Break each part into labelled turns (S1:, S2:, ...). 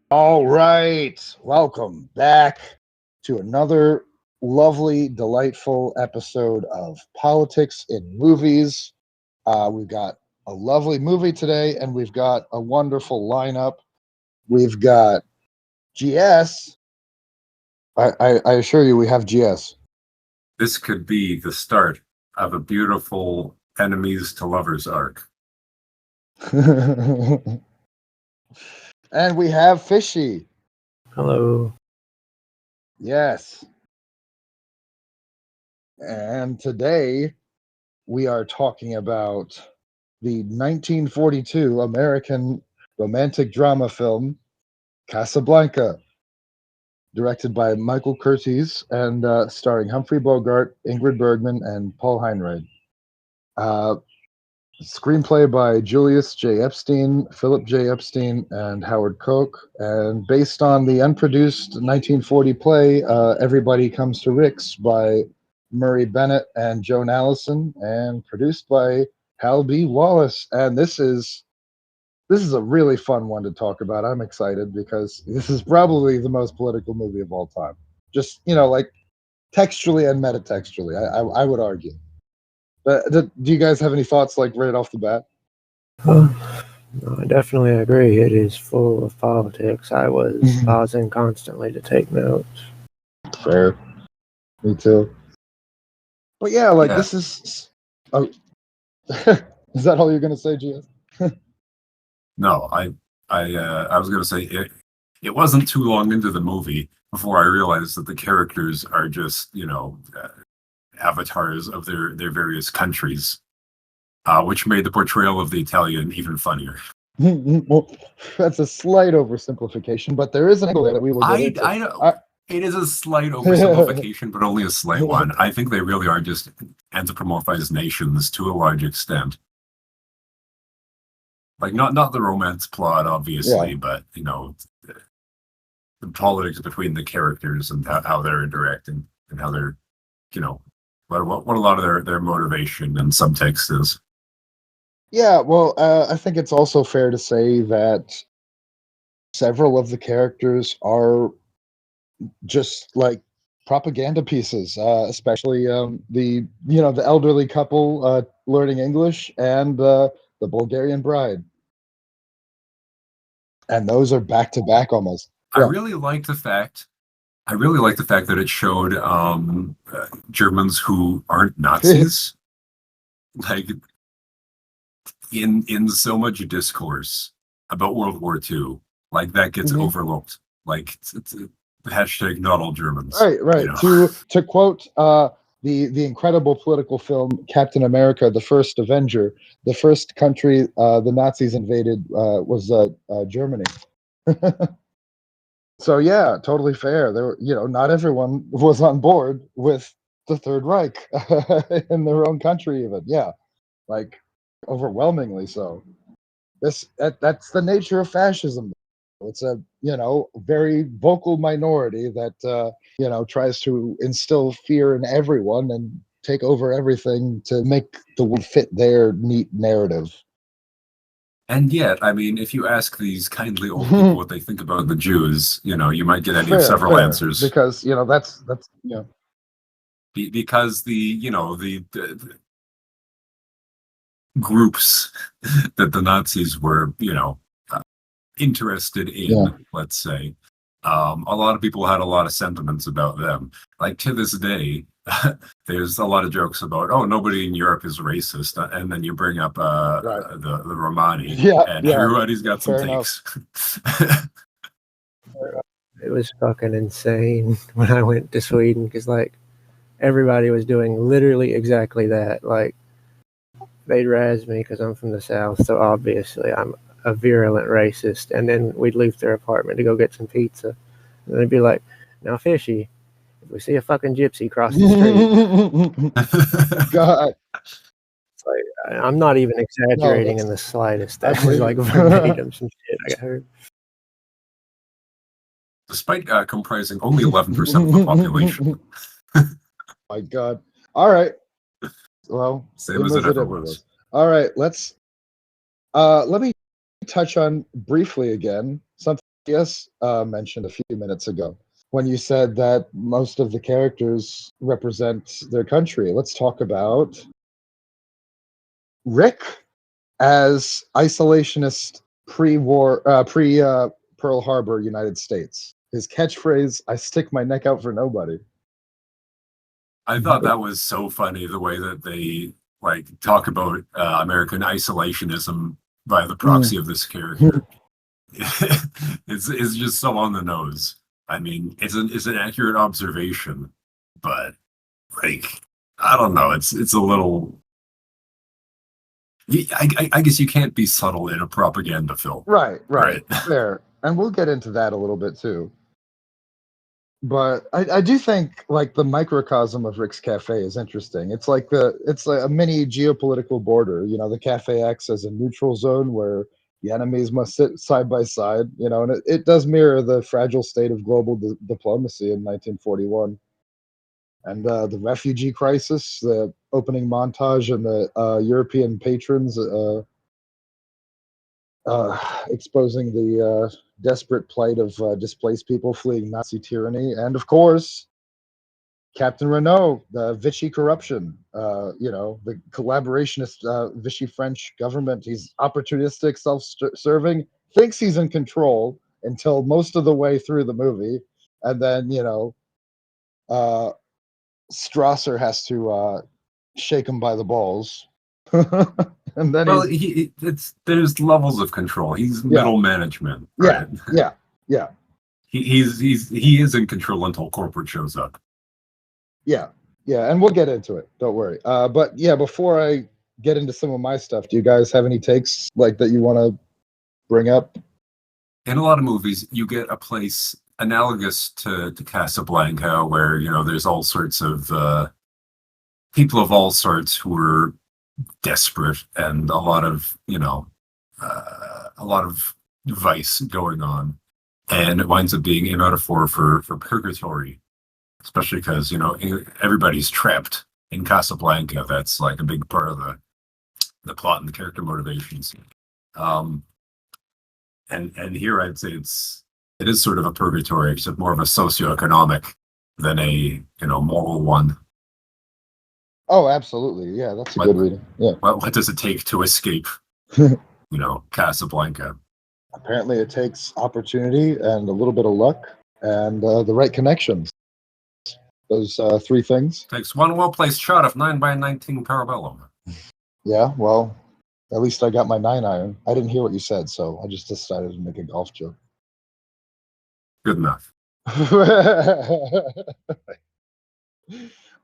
S1: All right, welcome back to another lovely, delightful episode of Politics in Movies. We've got a lovely movie today, and we've got a wonderful lineup. We've got GS. I assure you, we have GS.
S2: This could be the start of a beautiful enemies to lovers arc.
S1: And we have Fishy.
S3: Hello.
S1: Yes. And today we are talking about the 1942 American romantic drama film Casablanca, directed by Michael Curtiz and starring Humphrey Bogart, Ingrid Bergman, and Paul Heinrich. Screenplay by Julius J. Epstein, Philip J. Epstein, and Howard Koch, and based on the unproduced 1940 play Everybody Comes to Rick's by Murray Bennett and Joan Allison, and produced by Hal B. Wallace. And this is a really fun one to talk about. I'm excited because this is probably the most political movie of all time. Just, like textually and metatextually, I would argue. Do you guys have any thoughts, like, right off the bat?
S3: No, I definitely agree. It is full of politics. I was pausing constantly to take notes.
S1: Fair. Me too. But yeah, this is... Oh. Is that all you're going to say, GS?
S2: No, I was going to say it wasn't too long into the movie before I realized that the characters are just, avatars of their various countries, which made the portrayal of the Italian even funnier.
S1: Well, that's a slight oversimplification, but there is an angle there that we will get into.
S2: I know. It is a slight oversimplification, but only a slight one. I think they really are just anthropomorphized nations to a large extent. Like, not the romance plot, obviously, but, the politics between the characters and how they're interacting and how they're, what a lot of their motivation and subtext is.
S1: Yeah, well, I think it's also fair to say that several of the characters are just like propaganda pieces, especially the elderly couple learning English and the Bulgarian bride, and those are back to back almost.
S2: I really like the fact that it showed Germans who aren't Nazis, like in so much discourse about World War II, like that gets overlooked. Like it's hashtag not all Germans.
S1: Right. To quote the incredible political film Captain America: The First Avenger, the first country the Nazis invaded was Germany. So yeah, totally fair. There were, not everyone was on board with the Third Reich in their own country, even. Yeah, like overwhelmingly so. That's the nature of fascism. It's a very vocal minority that tries to instill fear in everyone and take over everything to make the world fit their neat narrative.
S2: And yet, I mean, if you ask these kindly old people what they think about the Jews, you might get any of several answers.
S1: Because that's
S2: because the groups that the Nazis were interested in, let's say, a lot of people had a lot of sentiments about them. Like to this day, there's a lot of jokes about, nobody in Europe is racist, and then you bring up the Romani, and everybody's got some takes.
S3: It was fucking insane when I went to Sweden because everybody was doing literally exactly that. Like they'd razz me because I'm from the South, so obviously I'm a virulent racist, and then we'd leave their apartment to go get some pizza, and they'd be like, "Now, Fishy, if we see a fucking gypsy cross the street,"
S1: God,
S3: Like, I'm not even exaggerating in the slightest. That was like verbatim some shit I heard.
S2: Despite comprising only 11% of the population.
S1: My God. All right. Well,
S2: same as it ever was.
S1: All right, let me touch on briefly again something yes mentioned a few minutes ago when you said that most of the characters represent their country. Let's talk about Rick as isolationist pre-war, Pearl Harbor, United States. His catchphrase, "I stick my neck out for nobody."
S2: I thought that was so funny, the way that they like talk about American isolationism by the proxy of this character. It's just so on the nose. I mean, it's an accurate observation, but like I don't know, it's a little. I guess you can't be subtle in a propaganda film.
S1: Right. Fair. And we'll get into that a little bit too. But I do think like the microcosm of Rick's Cafe is interesting. It's like a mini geopolitical border. You know, the cafe acts as a neutral zone where the enemies must sit side by side. You know, and it does mirror the fragile state of global diplomacy in 1941. And the refugee crisis, the opening montage, and the European patrons exposing the desperate plight of displaced people fleeing Nazi tyranny, and of course, Captain Renault, the Vichy corruption. The collaborationist Vichy French government. He's opportunistic, self-serving, thinks he's in control until most of the way through the movie, and then Strasser has to shake him by the balls. And then
S2: there's levels of control. He's middle management. Right?
S1: Yeah.
S2: He is in control until corporate shows up.
S1: Yeah, and we'll get into it. Don't worry. But yeah, before I get into some of my stuff, do you guys have any takes like that you want to bring up?
S2: In a lot of movies, you get a place analogous to Casablanca, where there's all sorts of people of all sorts who are desperate, and a lot of vice going on, and it winds up being a metaphor for purgatory, especially because everybody's trapped in Casablanca. That's like a big part of the plot and the character motivations. And here I'd say it is sort of a purgatory, except more of a socioeconomic than a moral one.
S1: Oh, absolutely. Yeah, that's a good reading. Yeah.
S2: What does it take to escape, Casablanca?
S1: Apparently, it takes opportunity and a little bit of luck and the right connections. Those three things.
S2: Takes one well-placed shot of 9x19 Parabellum.
S1: Yeah, well, at least I got my 9-iron. I didn't hear what you said, so I just decided to make a golf joke.
S2: Good enough.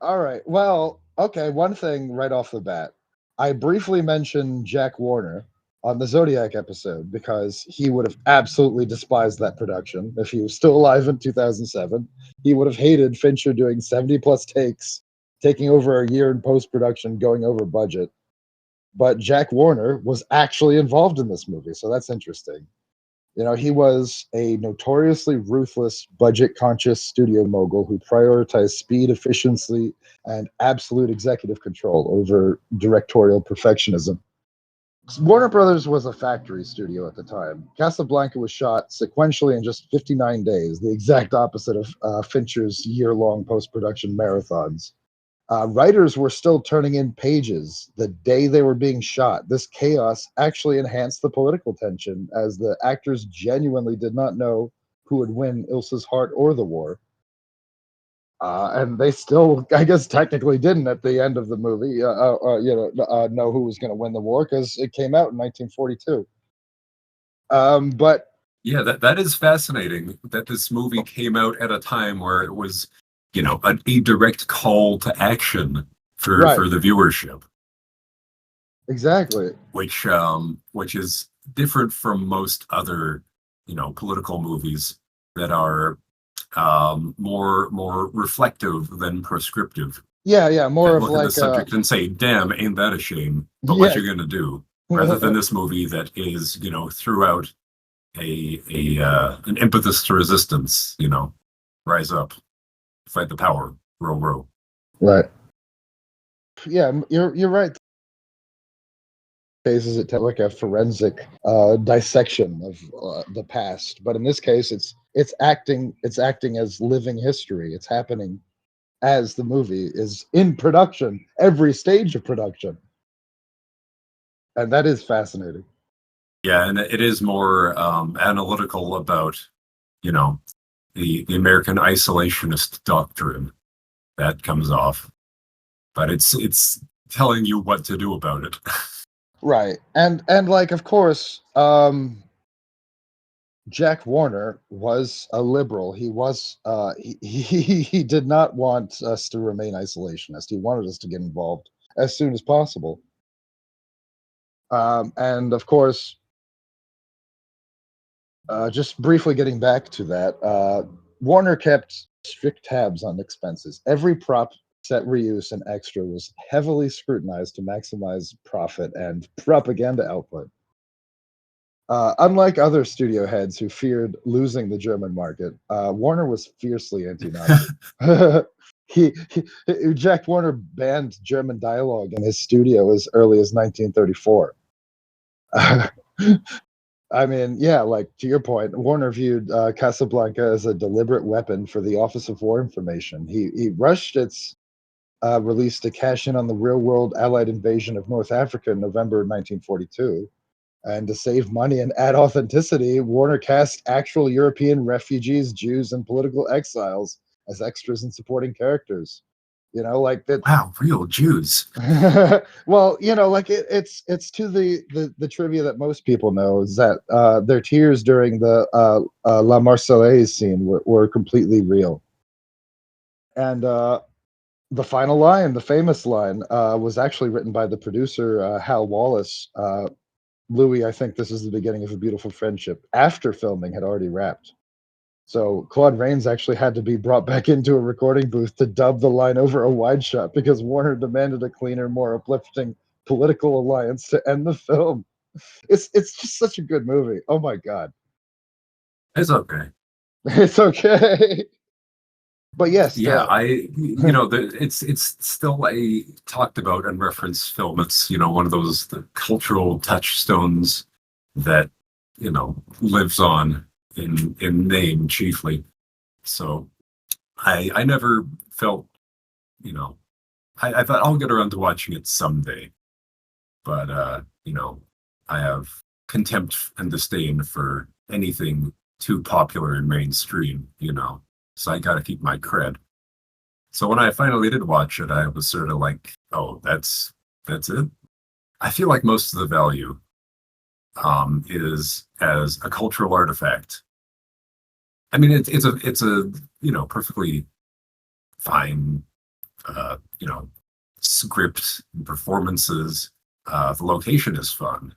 S1: All right. Well, okay, one thing right off the bat. I briefly mentioned Jack Warner on the Zodiac episode because he would have absolutely despised that production if he was still alive in 2007. He would have hated Fincher doing 70 plus takes, taking over a year in post-production, going over budget. But Jack Warner was actually involved in this movie, so that's interesting. He was a notoriously ruthless, budget-conscious studio mogul who prioritized speed, efficiency, and absolute executive control over directorial perfectionism. Warner Brothers was a factory studio at the time. Casablanca was shot sequentially in just 59 days, the exact opposite of Fincher's year-long post-production marathons. Writers were still turning in pages the day they were being shot. This chaos actually enhanced the political tension, as the actors genuinely did not know who would win Ilsa's heart or the war. And they still, I guess, technically didn't at the end of the movie, know who was going to win the war because it came out in 1942. But
S2: yeah, that is fascinating that this movie came out at a time where it was, a direct call to action for the viewership.
S1: Exactly.
S2: Which is different from most other, political movies that are more reflective than prescriptive.
S1: Yeah, more
S2: That
S1: of
S2: look at the
S1: like
S2: subject and say, "Damn, ain't that a shame?" But what
S1: yeah.
S2: you're gonna do, rather than this movie that is, throughout an impetus to resistance. Rise up, fight the power, row, row.
S1: Right. Yeah, you're right. Cases it like a forensic dissection of the past, but in this case, it's acting as living history. It's happening as the movie is in production, every stage of production, and that is fascinating.
S2: Yeah, and it is more analytical about, you know, the American isolationist doctrine that comes off, but it's telling you what to do about it.
S1: Right, and like of course, Jack Warner was a liberal. He was he did not want us to remain isolationist. He wanted us to get involved as soon as possible. And of course, just briefly getting back to that, Warner kept strict tabs on expenses. Every prop, set reuse, and extra was heavily scrutinized to maximize profit and propaganda output. Unlike other studio heads who feared losing the German market, Warner was fiercely anti-Nazi. Jack Warner banned German dialogue in his studio as early as 1934. I mean, yeah, like to your point, Warner viewed Casablanca as a deliberate weapon for the Office of War Information. He rushed its release to cash in on the real-world Allied invasion of North Africa in November 1942. And to save money and add authenticity, Warner cast actual European refugees, Jews, and political exiles as extras and supporting characters. Like that.
S2: Wow, real Jews.
S1: Well, like it's to the trivia that most people know is that their tears during the La Marseillaise scene were completely real. And the final line, the famous line, was actually written by the producer Hal Wallace. Louis, I think this is the beginning of a beautiful friendship. After filming had already wrapped. So Claude Rains actually had to be brought back into a recording booth to dub the line over a wide shot because Warner demanded a cleaner, more uplifting political alliance to end the film. It's just such a good movie. Oh my god.
S2: It's okay.
S1: It's okay. But yes,
S2: Yeah, it's still a talked about and referenced film. It's one of those the cultural touchstones that lives on in name chiefly. So I never felt I thought I'll get around to watching it someday, but I have contempt and disdain for anything too popular and mainstream. So I got to keep my cred. So when I finally did watch it, I was sort of like, "Oh, that's it." I feel like most of the value is as a cultural artifact. I mean, it's a perfectly fine script and performances. The location is fun,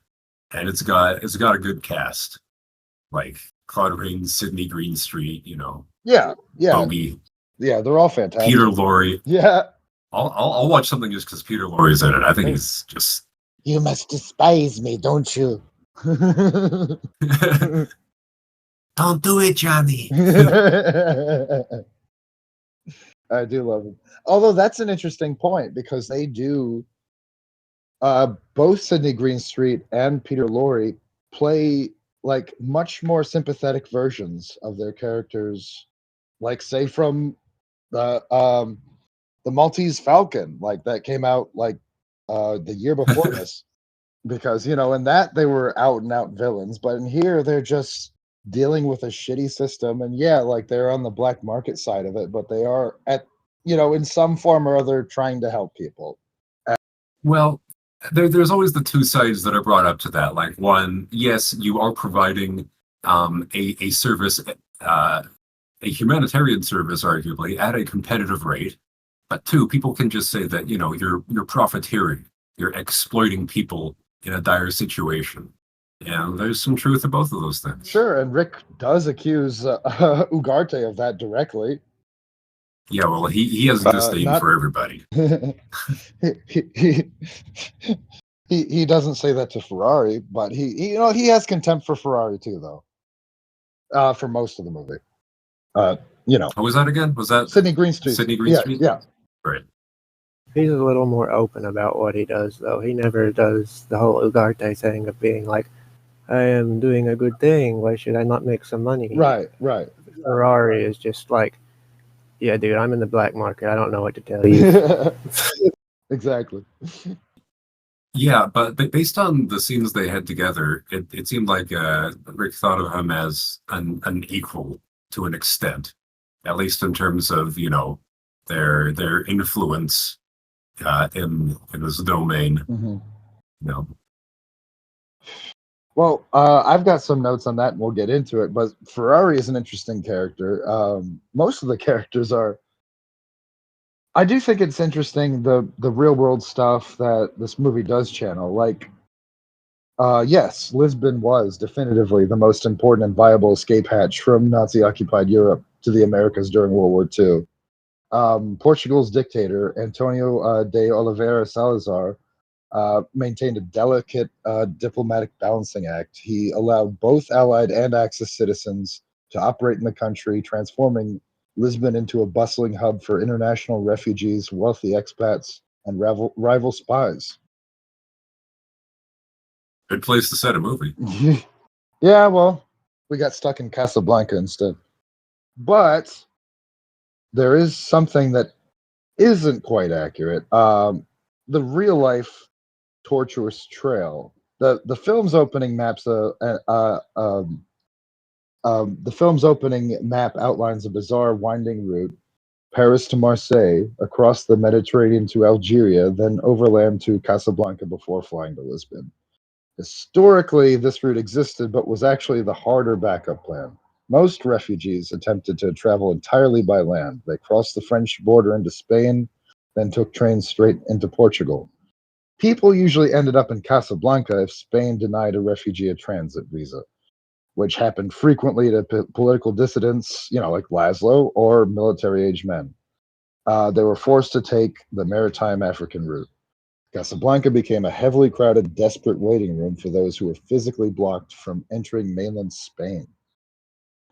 S2: and it's got a good cast like Claude Rains, Sidney Greenstreet,
S1: yeah,
S2: Bogey,
S1: they're all fantastic.
S2: Peter Lorre.
S1: Yeah.
S2: I'll watch something just because Peter Lorre's in it. I think he's just.
S1: You must despise me, don't you?
S2: Don't do it, Johnny.
S1: I do love him. Although that's an interesting point because they do both Sidney Greenstreet and Peter Lorre play like much more sympathetic versions of their characters, like say from the Maltese Falcon, like that came out like the year before this. Because in that they were out and out villains, but in here they're just dealing with a shitty system, and yeah, like they're on the black market side of it, but they are in some form or other trying to help people.
S2: Well, there's always the two sides that are brought up to that. Like one, yes, you are providing a service, a humanitarian service, arguably at a competitive rate. But two, people can just say that you're profiteering, you're exploiting people in a dire situation. And there's some truth to both of those things.
S1: Sure, and Rick does accuse Ugarte of that directly.
S2: Yeah, well, he has a disdain
S1: Not
S2: for everybody.
S1: he, he doesn't say that to Ferrari, but he has contempt for Ferrari too, though. For most of the movie, you know,
S2: What was that again? Was that
S1: Sidney Greenstreet.
S2: Sidney
S1: Yeah,
S2: Greenstreet?
S1: yeah.
S2: Right.
S3: He's a little more open about what he does, though. He never does the whole Ugarte thing of being like, I am doing a good thing. Why should I not make some money?
S1: Right.
S3: Ferrari is just like, yeah, dude, I'm in the black market. I don't know what to tell you.
S1: Exactly.
S2: Yeah, but based on the scenes they had together, it seemed like Rick thought of him as an equal to an extent, at least in terms of, their influence in this domain.
S1: Mm-hmm.
S2: You know.
S1: Well, I've got some notes on that, and we'll get into it. But Ferrari is an interesting character. Most of the characters are. I do think it's interesting the real world stuff that this movie does channel. Like, yes, Lisbon was definitively the most important and viable escape hatch from Nazi occupied Europe to the Americas during World War II. Portugal's dictator, Antonio de Oliveira Salazar, maintained a delicate diplomatic balancing act. He allowed both Allied and Axis citizens to operate in the country, transforming Lisbon into a bustling hub for international refugees, wealthy expats, and rival spies.
S2: Good place to set a movie.
S1: Yeah, well, we got stuck in Casablanca instead. But there is something that isn't quite accurate. The real life tortuous trail. The film's opening maps the film's opening map outlines a bizarre winding route, Paris to Marseille, across the Mediterranean to Algeria, then overland to Casablanca before flying to Lisbon. Historically, this route existed, but was actually the harder backup plan. Most refugees attempted to travel entirely by land. They crossed the French border into Spain, then took trains straight into Portugal. People usually ended up in Casablanca if Spain denied a refugee a transit visa, which happened frequently to political dissidents, like Laszlo, or military-age men. They were forced to take the maritime African route. Casablanca became a heavily crowded, desperate waiting room for those who were physically blocked from entering mainland Spain.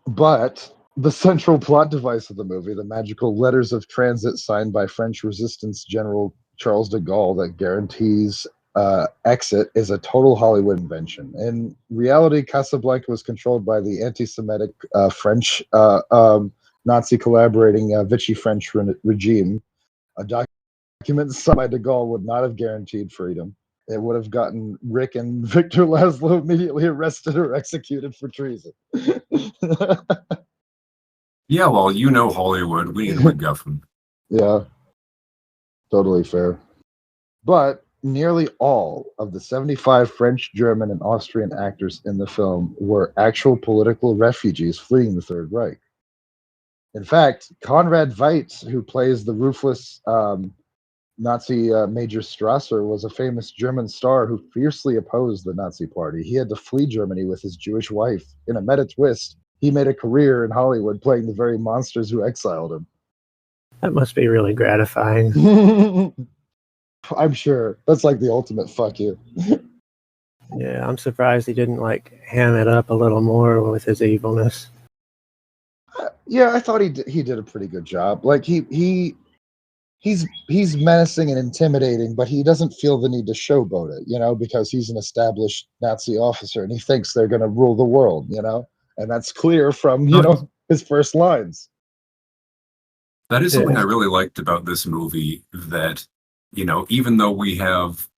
S1: But the central plot device of the movie, the magical letters of transit signed by French resistance general Charles de Gaulle that guarantees exit, is a total Hollywood invention. In reality, Casablanca was controlled by the anti-Semitic French Nazi collaborating Vichy French regime. A document signed by de Gaulle would not have guaranteed freedom. It would have gotten Rick and Victor Laszlo immediately arrested or executed for treason.
S2: Yeah, well, Hollywood. We need a MacGuffin.
S1: Yeah, totally fair. But nearly all of the 75 French, German, and Austrian actors in the film were actual political refugees fleeing the Third Reich. In fact, Konrad Veidt, who plays the ruthless Nazi Major Strasser, was a famous German star who fiercely opposed the Nazi Party. He had to flee Germany with his Jewish wife. In a meta twist, he made a career in Hollywood playing the very monsters who exiled him.
S3: That must be really gratifying.
S1: I'm sure. That's like the ultimate fuck you.
S3: Yeah, I'm surprised he didn't ham it up a little more with his evilness.
S1: Yeah, I thought he did a pretty good job. Like he's menacing and intimidating, but he doesn't feel the need to showboat it, because he's an established Nazi officer and he thinks they're going to rule the world, and that's clear from his first lines.
S2: That is something I really liked about this movie, that even though we have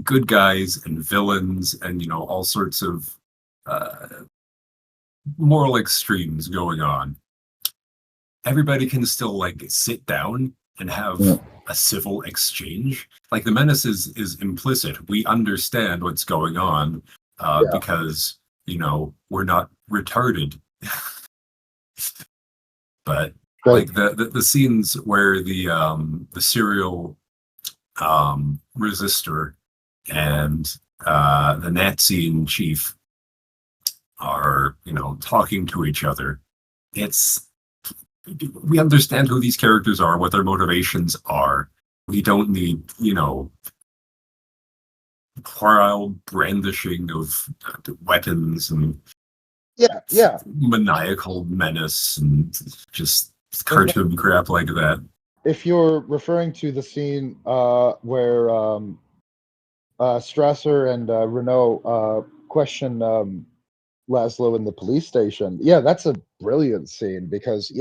S2: good guys and villains and all sorts of moral extremes going on, everybody can still sit down and have a civil exchange. Like, the menace is implicit. We understand what's going on because we're not retarded. But like the scenes where the serial resistor and the Nazi in chief are talking to each other, it's we understand who these characters are, what their motivations are. We don't need, wild brandishing of weapons and
S1: Yeah.
S2: maniacal menace and just cartoon crap like that.
S1: If you're referring to the scene where Strasser and Renault question Laszlo in the police station, yeah, that's a brilliant scene because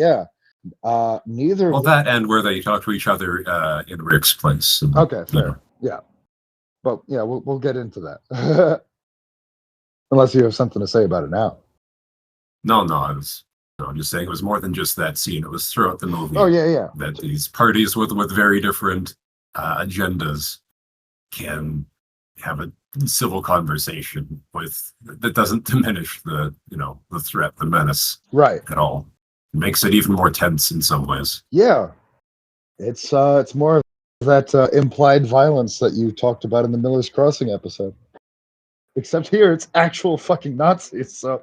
S1: neither.
S2: Well, that and where they talk to each other in Rick's place. And,
S1: okay, fair, yeah, but yeah, we'll get into that unless you have something to say about it now.
S2: No, I'm just saying it was more than just that scene. It was throughout the movie.
S1: Oh yeah.
S2: That these parties with very different agendas can have a civil conversation that doesn't diminish the threat, the menace,
S1: right,
S2: at all. It makes it even more tense in some ways.
S1: Yeah, it's more of that implied violence that you talked about in the Miller's Crossing episode. Except here, it's actual fucking Nazis. So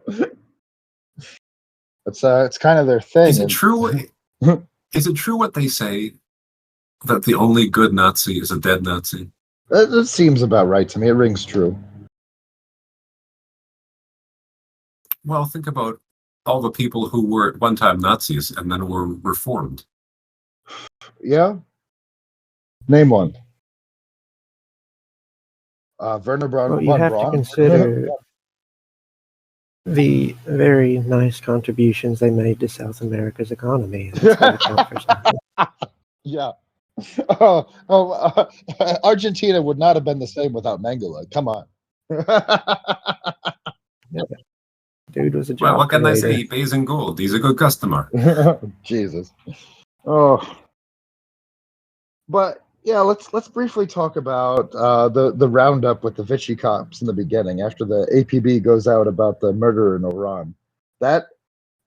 S1: it's kind of their thing.
S2: Is it true? Is it true what they say that the only good Nazi is a dead Nazi?
S1: It seems about right to me. It rings true.
S2: Well, think about all the people who were at one time Nazis and then were reformed.
S1: Yeah. Name one. Werner Braun.
S3: Well, you have to consider the very nice contributions they made to South America's economy. That's gotta count for something.
S1: Yeah. Argentina would not have been the same without Mengele. Come on.
S3: Yeah. Dude was a job.
S2: Well, what can
S3: creator.
S2: I say? He pays in gold. He's a good customer.
S1: Jesus. Oh. But yeah, let's briefly talk about the roundup with the Vichy cops in the beginning after the APB goes out about the murder in Oran. That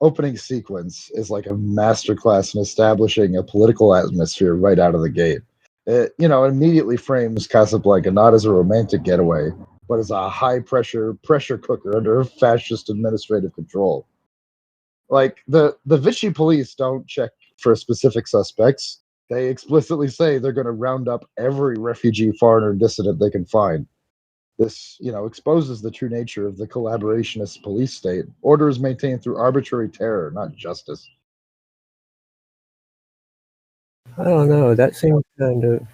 S1: opening sequence is like a masterclass in establishing a political atmosphere right out of the gate. It immediately frames Casablanca not as a romantic getaway, but as a high-pressure cooker under fascist administrative control. Like, the Vichy police don't check for specific suspects. They explicitly say they're going to round up every refugee, foreigner, and dissident they can find. This, exposes the true nature of the collaborationist police state. Order is maintained through arbitrary terror, not justice.
S3: I don't know. That seems kind of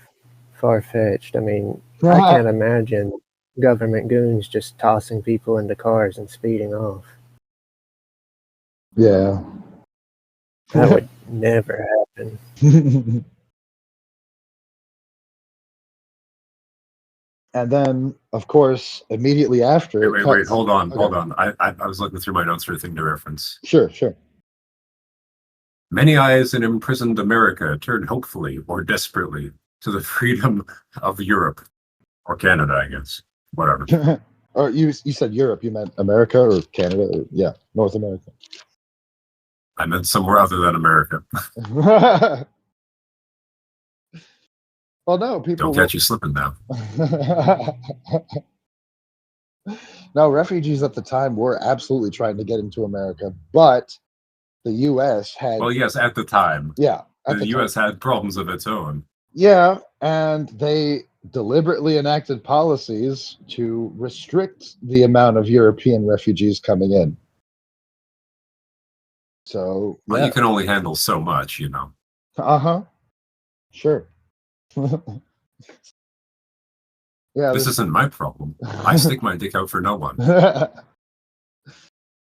S3: far-fetched. I mean, I can't imagine government goons just tossing people into cars and speeding off.
S1: Yeah.
S3: That would never happen.
S1: And then, of course, immediately after...
S2: Wait, hold on.
S1: Okay.
S2: I was looking through my notes for a thing to reference.
S1: Sure.
S2: Many eyes in imprisoned America turn hopefully or desperately to the freedom of Europe. Or Canada, I guess. Whatever.
S1: Or you said Europe. You meant America or Canada? Or, North America.
S2: I meant somewhere other than America.
S1: Well, no, people
S2: don't catch you slipping now.
S1: No, refugees at the time were absolutely trying to get into America, but the U.S. had...
S2: Well, yes, at the time.
S1: Yeah.
S2: The U.S. had problems of its own.
S1: Yeah, and they deliberately enacted policies to restrict the amount of European refugees coming in. So,
S2: Well, you can only handle so much,
S1: Sure. Yeah.
S2: This isn't my problem. I stick my dick out for no one.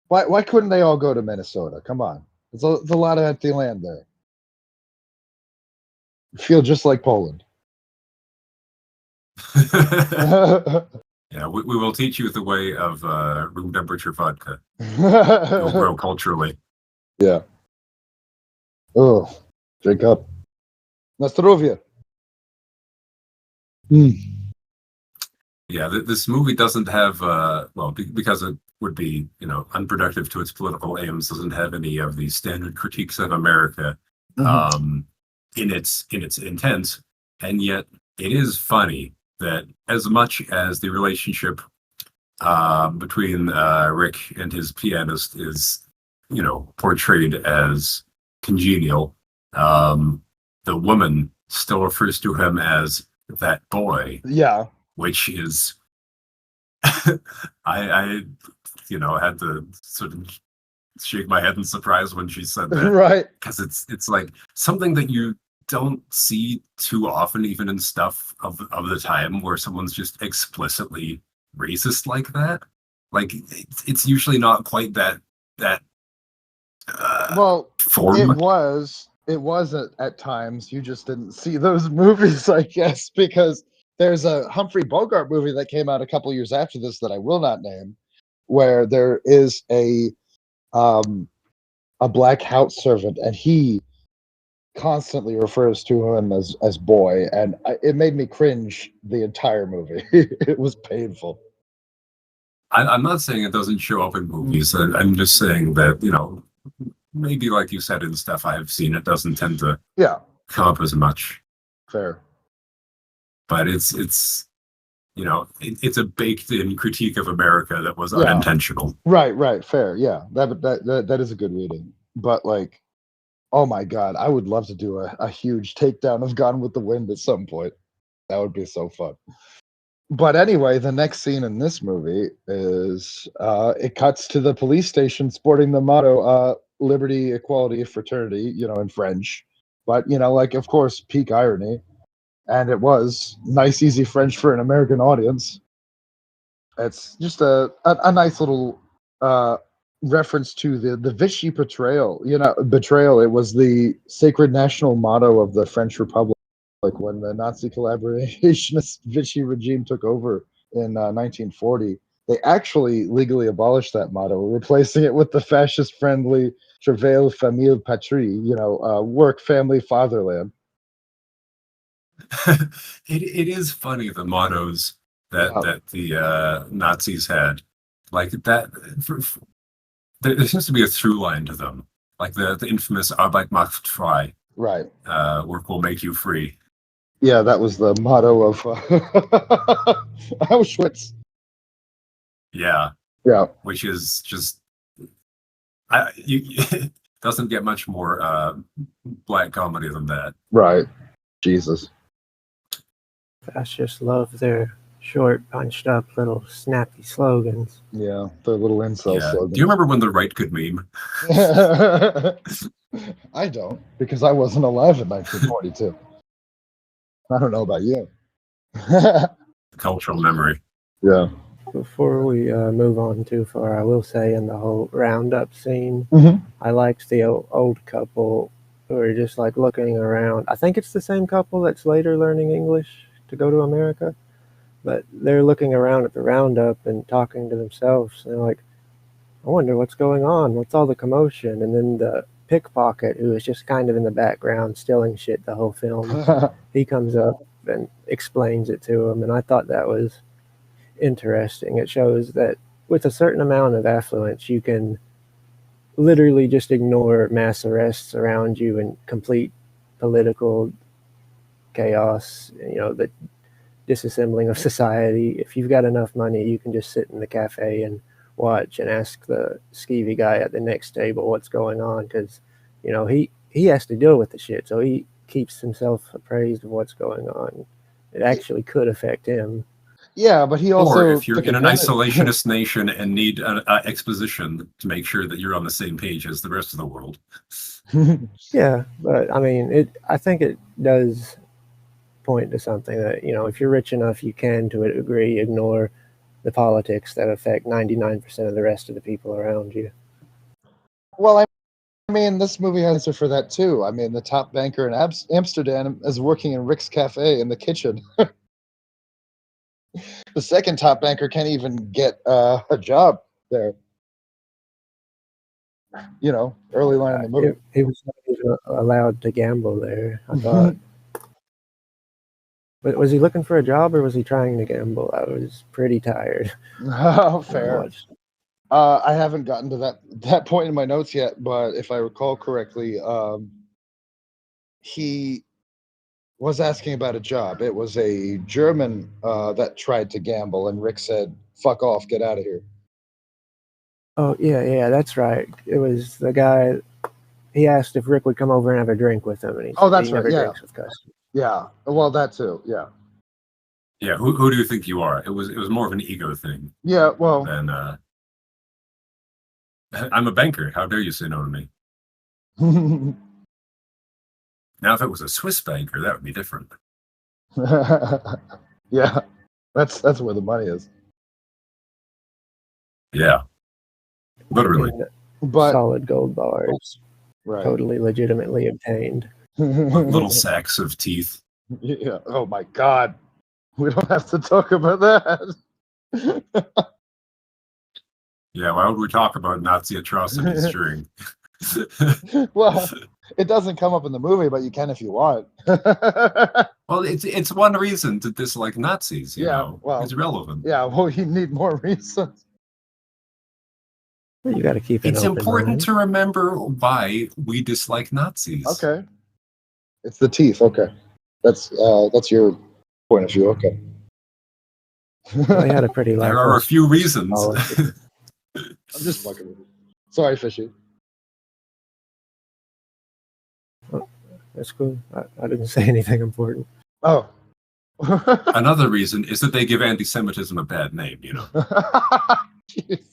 S1: Why couldn't they all go to Minnesota? Come on. There's a lot of empty land there. You feel just like Poland.
S2: Yeah, we will teach you the way of room temperature vodka. You'll grow culturally.
S1: Yeah. Oh, drink up. Na zdrowie.
S2: Yeah, this movie doesn't have, because it would be, unproductive to its political aims, doesn't have any of the standard critiques of America in its intent, and yet it is funny that as much as the relationship between Rick and his pianist is, portrayed as congenial. The woman still refers to him as that boy.
S1: Yeah.
S2: Which is, I had to sort of shake my head in surprise when she said that.
S1: Right.
S2: Because it's like something that you don't see too often, even in stuff of the time where someone's just explicitly racist like that. Like it's usually not quite that
S1: well
S2: form.
S1: It was at times. You just didn't see those movies, I guess, because there's a Humphrey Bogart movie that came out a couple years after this that I will not name, where there is a black house servant, and he constantly refers to him as boy, and it made me cringe the entire movie. It was painful.
S2: I'm not saying it doesn't show up in movies. I'm just saying that, maybe like you said in stuff I've seen, it doesn't tend to come up as much.
S1: Fair.
S2: But it's a baked-in critique of America that was unintentional.
S1: Right. Fair. Yeah, that is a good reading. But like, oh my God, I would love to do a huge takedown of Gone with the Wind at some point. That would be so fun. But anyway, the next scene in this movie is it cuts to the police station sporting the motto liberty, equality, fraternity, in French. But, like, of course, peak irony. And it was nice, easy French for an American audience. It's just a nice little reference to the Vichy betrayal. Betrayal. It was the sacred national motto of the French Republic. Like when the Nazi collaborationist Vichy regime took over in 1940, they actually legally abolished that motto, replacing it with the fascist-friendly Travail, Famille, Patrie, work, family, fatherland.
S2: It is funny, the mottos that the Nazis had. Like that, there seems to be a through line to them. Like the infamous Arbeit macht frei.
S1: Right.
S2: Work will make you free.
S1: Yeah, that was the motto of Auschwitz.
S2: Yeah.
S1: Yeah.
S2: Which is just, doesn't get much more black comedy than that.
S1: Right. Jesus.
S3: Fascists love their short, punched up, little snappy slogans.
S1: Yeah, their little incel slogans.
S2: Do you remember when the right could meme?
S1: I don't, because I wasn't alive in 1942. I don't know about you.
S2: Cultural memory.
S1: Yeah.
S3: Before we move on too far, I will say in the whole roundup scene, I liked the old couple who are just like looking around. I think it's the same couple that's later learning English to go to America, but they're looking around at the roundup and talking to themselves. And they're like, I wonder what's going on. What's all the commotion? And then the pickpocket, who is just kind of in the background stealing shit the whole film, he comes up and explains it to him. And I thought that was interesting. It shows that with a certain amount of affluence, you can literally just ignore mass arrests around you and complete political chaos, the disassembling of society. If you've got enough money, you can just sit in the cafe and watch and ask the skeevy guy at the next table what's going on, because he has to deal with the shit, so he keeps himself appraised of what's going on. It actually could affect him.
S1: Yeah, but he also,
S2: or if you're in an isolationist nation and need an exposition to make sure that you're on the same page as the rest of the world.
S3: Yeah, but I mean, I think it does point to something that, if you're rich enough, you can, to a degree, ignore the politics that affect 99% of the rest of the people around you.
S1: Well, I mean, this movie has it for that too. I mean, the top banker in Amsterdam is working in Rick's Cafe in the kitchen. The second top banker can't even get a job there. Early line in the movie.
S3: He was not even allowed to gamble there, I thought. But was he looking for a job or was he trying to gamble? I was pretty tired.
S1: Oh, fair. I haven't gotten to that point in my notes yet, but if I recall correctly, he was asking about a job. It was a German that tried to gamble, and Rick said, "Fuck off, get out of here."
S3: Oh, yeah, that's right. It was the guy. he asked if Rick would come over and have a drink with him, and he
S1: Oh,
S3: said
S1: that's
S3: he
S1: right,
S3: never
S1: yeah.
S3: drinks with customers.
S1: Yeah. Well, that too. Yeah.
S2: Yeah, who do you think you are? It was more of an ego thing
S1: Yeah. Well.
S2: than I'm a banker. How dare you say no to me? Now, if it was a Swiss banker, that would be different.
S1: Yeah. That's where the money is.
S2: Yeah, literally.
S1: But
S3: Solid gold bars,
S1: right.
S3: totally legitimately obtained.
S2: Little sacks of teeth.
S1: Yeah. Oh my God. We don't have to talk about that.
S2: Yeah, why would we talk about Nazi atrocities during?
S1: Well, it doesn't come up in the movie, but you can if you want.
S2: Well, it's one reason to dislike Nazis. You know,
S1: well,
S2: it's relevant.
S1: Yeah, well, you need more reasons.
S3: Well, you got to keep
S2: It's
S3: an open
S2: important
S3: mind.
S2: to remember why we dislike Nazis.
S1: Okay, it's the teeth. Okay, that's your point of view. Okay.
S3: They had a pretty
S2: There are a few reasons.
S3: policy.
S1: I'm just fucking with you. Sorry, Fishy.
S3: That's cool. I didn't say anything important.
S1: Oh.
S2: Another reason is that they give anti-Semitism a bad name. You know.
S1: Jesus.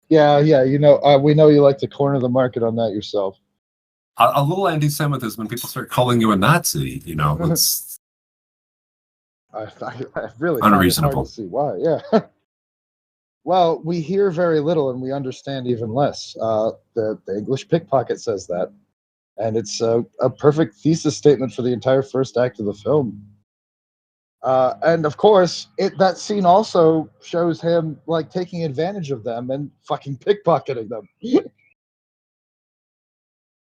S1: Yeah. You know, we know you like to corner the market on that yourself.
S2: A little anti-Semitism when people start calling you a Nazi. You know, it's
S1: I really
S2: unreasonable.
S1: Find it hard to see why. Yeah. Well, we hear very little and we understand even less. The English pickpocket says that, and it's a perfect thesis statement for the entire first act of the film. And of course, that scene also shows him like taking advantage of them and fucking pickpocketing them.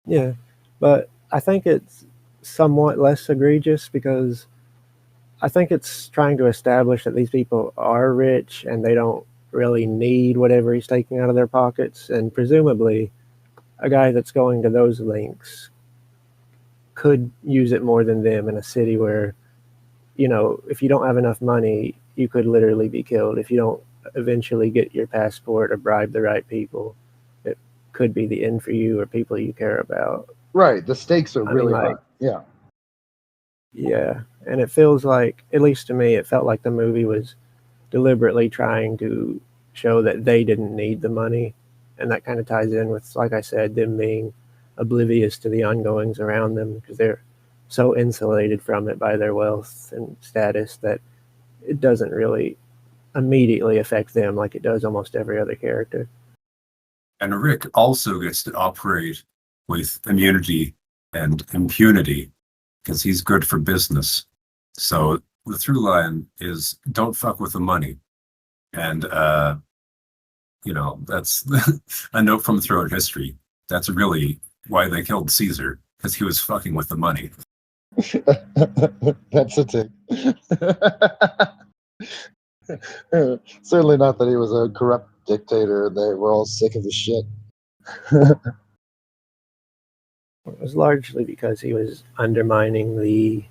S3: Yeah, but I think it's somewhat less egregious because I think it's trying to establish that these people are rich and they don't really need whatever he's taking out of their pockets, and presumably a guy that's going to those lengths could use it more than them in a city where, you know, if you don't have enough money, you could literally be killed. If you don't eventually get your passport or bribe the right people, it could be the end for you or people you care about.
S1: Right, the stakes are really high. Yeah.
S3: Yeah, and it feels like, at least to me, it felt like the movie was deliberately trying to show that they didn't need the money, and that kind of ties in with, like I said, them being oblivious to the ongoings around them because they're so insulated from it by their wealth and status that it doesn't really immediately affect them like it does almost every other character.
S2: And Rick also gets to operate with immunity and impunity because he's good for business. So the through line is don't fuck with the money. And, you know, that's a note from throughout history. That's really why they killed Caesar, because he was fucking with the money.
S1: That's a tick. Certainly not that he was a corrupt dictator. They were all sick of his shit.
S3: It was largely because he was undermining the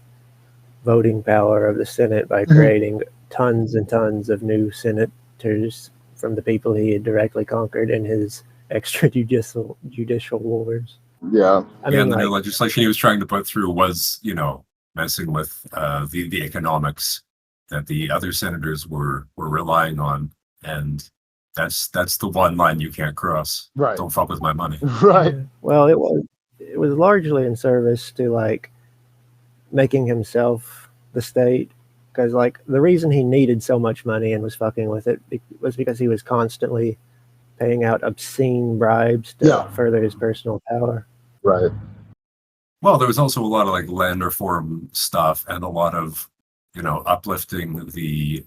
S3: voting power of the Senate by creating tons and tons of new senators from the people he had directly conquered in his extrajudicial wars.
S1: Yeah.
S2: I mean, the new legislation he was trying to put through was, you know, messing with the economics that the other senators were relying on, and that's the one line you can't cross.
S1: Right.
S2: Don't fuck with my money.
S1: Right.
S3: Yeah. Well, it was largely in service to like making himself the state, because like the reason he needed so much money and was fucking with it was because he was constantly paying out obscene bribes to further his personal power.
S1: Right.
S2: Well, there was also a lot of like land reform stuff and a lot of, you know, uplifting the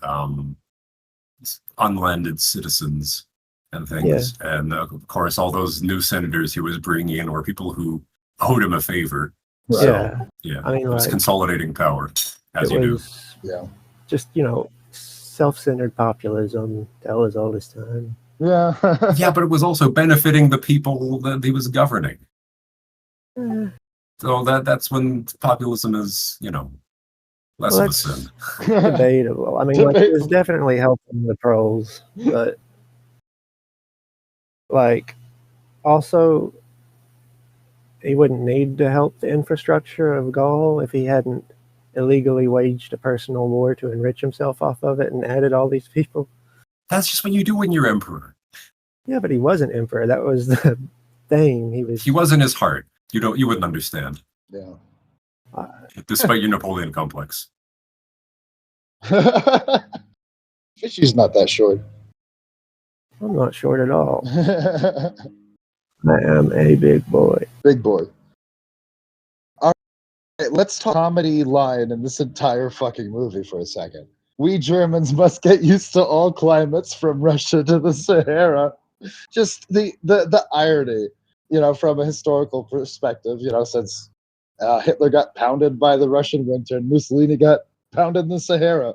S2: unlanded citizens and things. Yeah. And of course, all those new senators he was bringing in were people who owed him a favor.
S3: Right.
S2: So, yeah,
S3: I mean,
S2: it was like, consolidating power, as you do.
S1: Yeah.
S3: Just, you know, self-centered populism, tell as old as time.
S1: Yeah.
S2: Yeah, but it was also benefiting the people that he was governing. So that's when populism is, you know, less of a sin.
S3: Debatable. I mean, like, it was definitely helping the proles, but like, also, he wouldn't need to help the infrastructure of Gaul if he hadn't illegally waged a personal war to enrich himself off of it and added all these people.
S2: That's just what you do when you're emperor.
S3: Yeah, but he wasn't emperor. That was the thing.
S2: He was in his heart. You wouldn't understand.
S1: Yeah.
S2: Despite your Napoleon complex.
S1: Fishy's not that short.
S3: I'm not short at all. I am a big boy.
S1: Big boy. All right, let's talk comedy line in this entire fucking movie for a second. We Germans must get used to all climates from Russia to the Sahara. Just the irony, from a historical perspective, since Hitler got pounded by the Russian winter and Mussolini got pounded in the Sahara.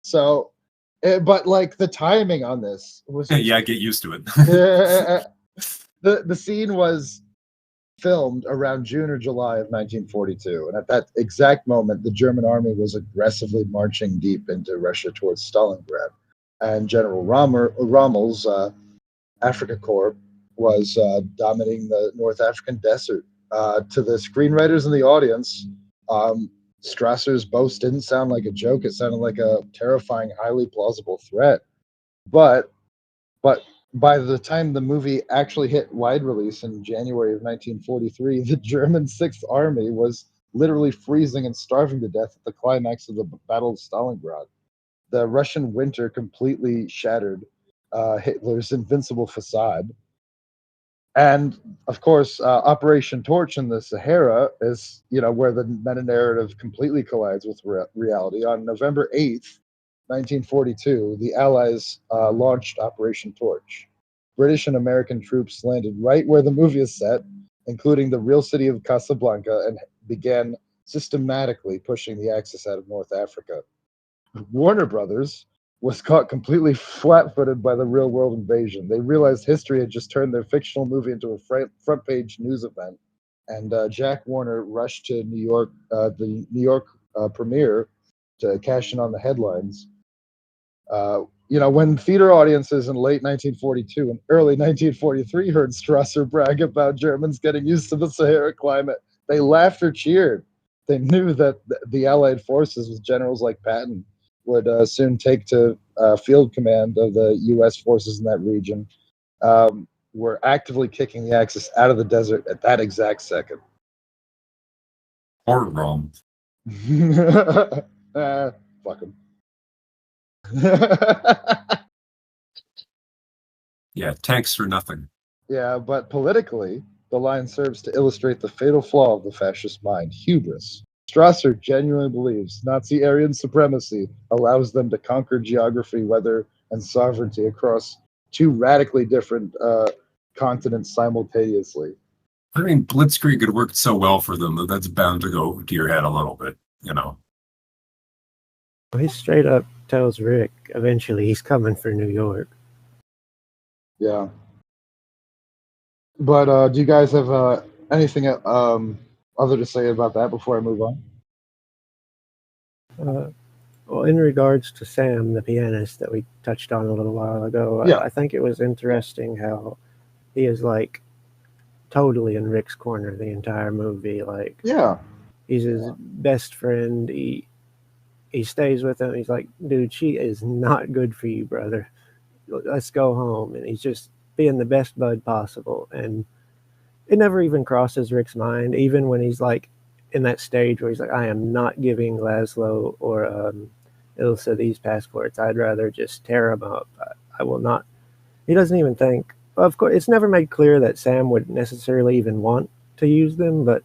S1: So, but like the timing on this was
S2: yeah, get used to it.
S1: The scene was filmed around June or July of 1942, and at that exact moment, the German army was aggressively marching deep into Russia towards Stalingrad, and General Rommel's Africa Corps was dominating the North African desert. To the screenwriters in the audience, Strasser's boast didn't sound like a joke. It sounded like a terrifying, highly plausible threat. But by the time the movie actually hit wide release in January of 1943, the German Sixth Army was literally freezing and starving to death at the climax of the Battle of Stalingrad. The Russian winter completely shattered Hitler's invincible facade. And of course, Operation Torch in the Sahara is, where the meta-narrative completely collides with reality. On November 8th, 1942, the Allies launched Operation Torch. British and American troops landed right where the movie is set, including the real city of Casablanca, and began systematically pushing the Axis out of North Africa. Warner Brothers was caught completely flat-footed by the real-world invasion. They realized history had just turned their fictional movie into a front-page news event, and Jack Warner rushed to New York, the New York premiere, to cash in on the headlines. When theater audiences in late 1942 and early 1943 heard Strasser brag about Germans getting used to the Sahara climate, they laughed or cheered. They knew that the Allied forces, with generals like Patton, would soon take to field command of the U.S. forces in that region, were actively kicking the Axis out of the desert at that exact second.
S2: Or wrong.
S1: Fuck him.
S2: Yeah, tanks for nothing.
S1: Yeah, but politically, the line serves to illustrate the fatal flaw of the fascist mind, hubris. Strasser genuinely believes Nazi Aryan supremacy allows them to conquer geography, weather, and sovereignty across two radically different continents simultaneously.
S2: I mean, Blitzkrieg had worked so well for them that that's bound to go to your head a little bit,
S3: He straight up tells Rick eventually he's coming for New York.
S1: Yeah. But do you guys have anything other to say about that before I move on?
S3: Well, in regards to Sam, the pianist that we touched on a little while ago,
S1: Yeah.
S3: I think it was interesting how he is like totally in Rick's corner the entire movie. Like,
S1: Yeah.
S3: he's his best friend. He stays with him. He's like, dude, she is not good for you, brother. Let's go home. And he's just being the best bud possible. And it never even crosses Rick's mind, even when he's like in that stage where he's like, I am not giving Laszlo or Ilsa these passports. I'd rather just tear them up. I will not. He doesn't even think. Of course, it's never made clear that Sam would necessarily even want to use them, but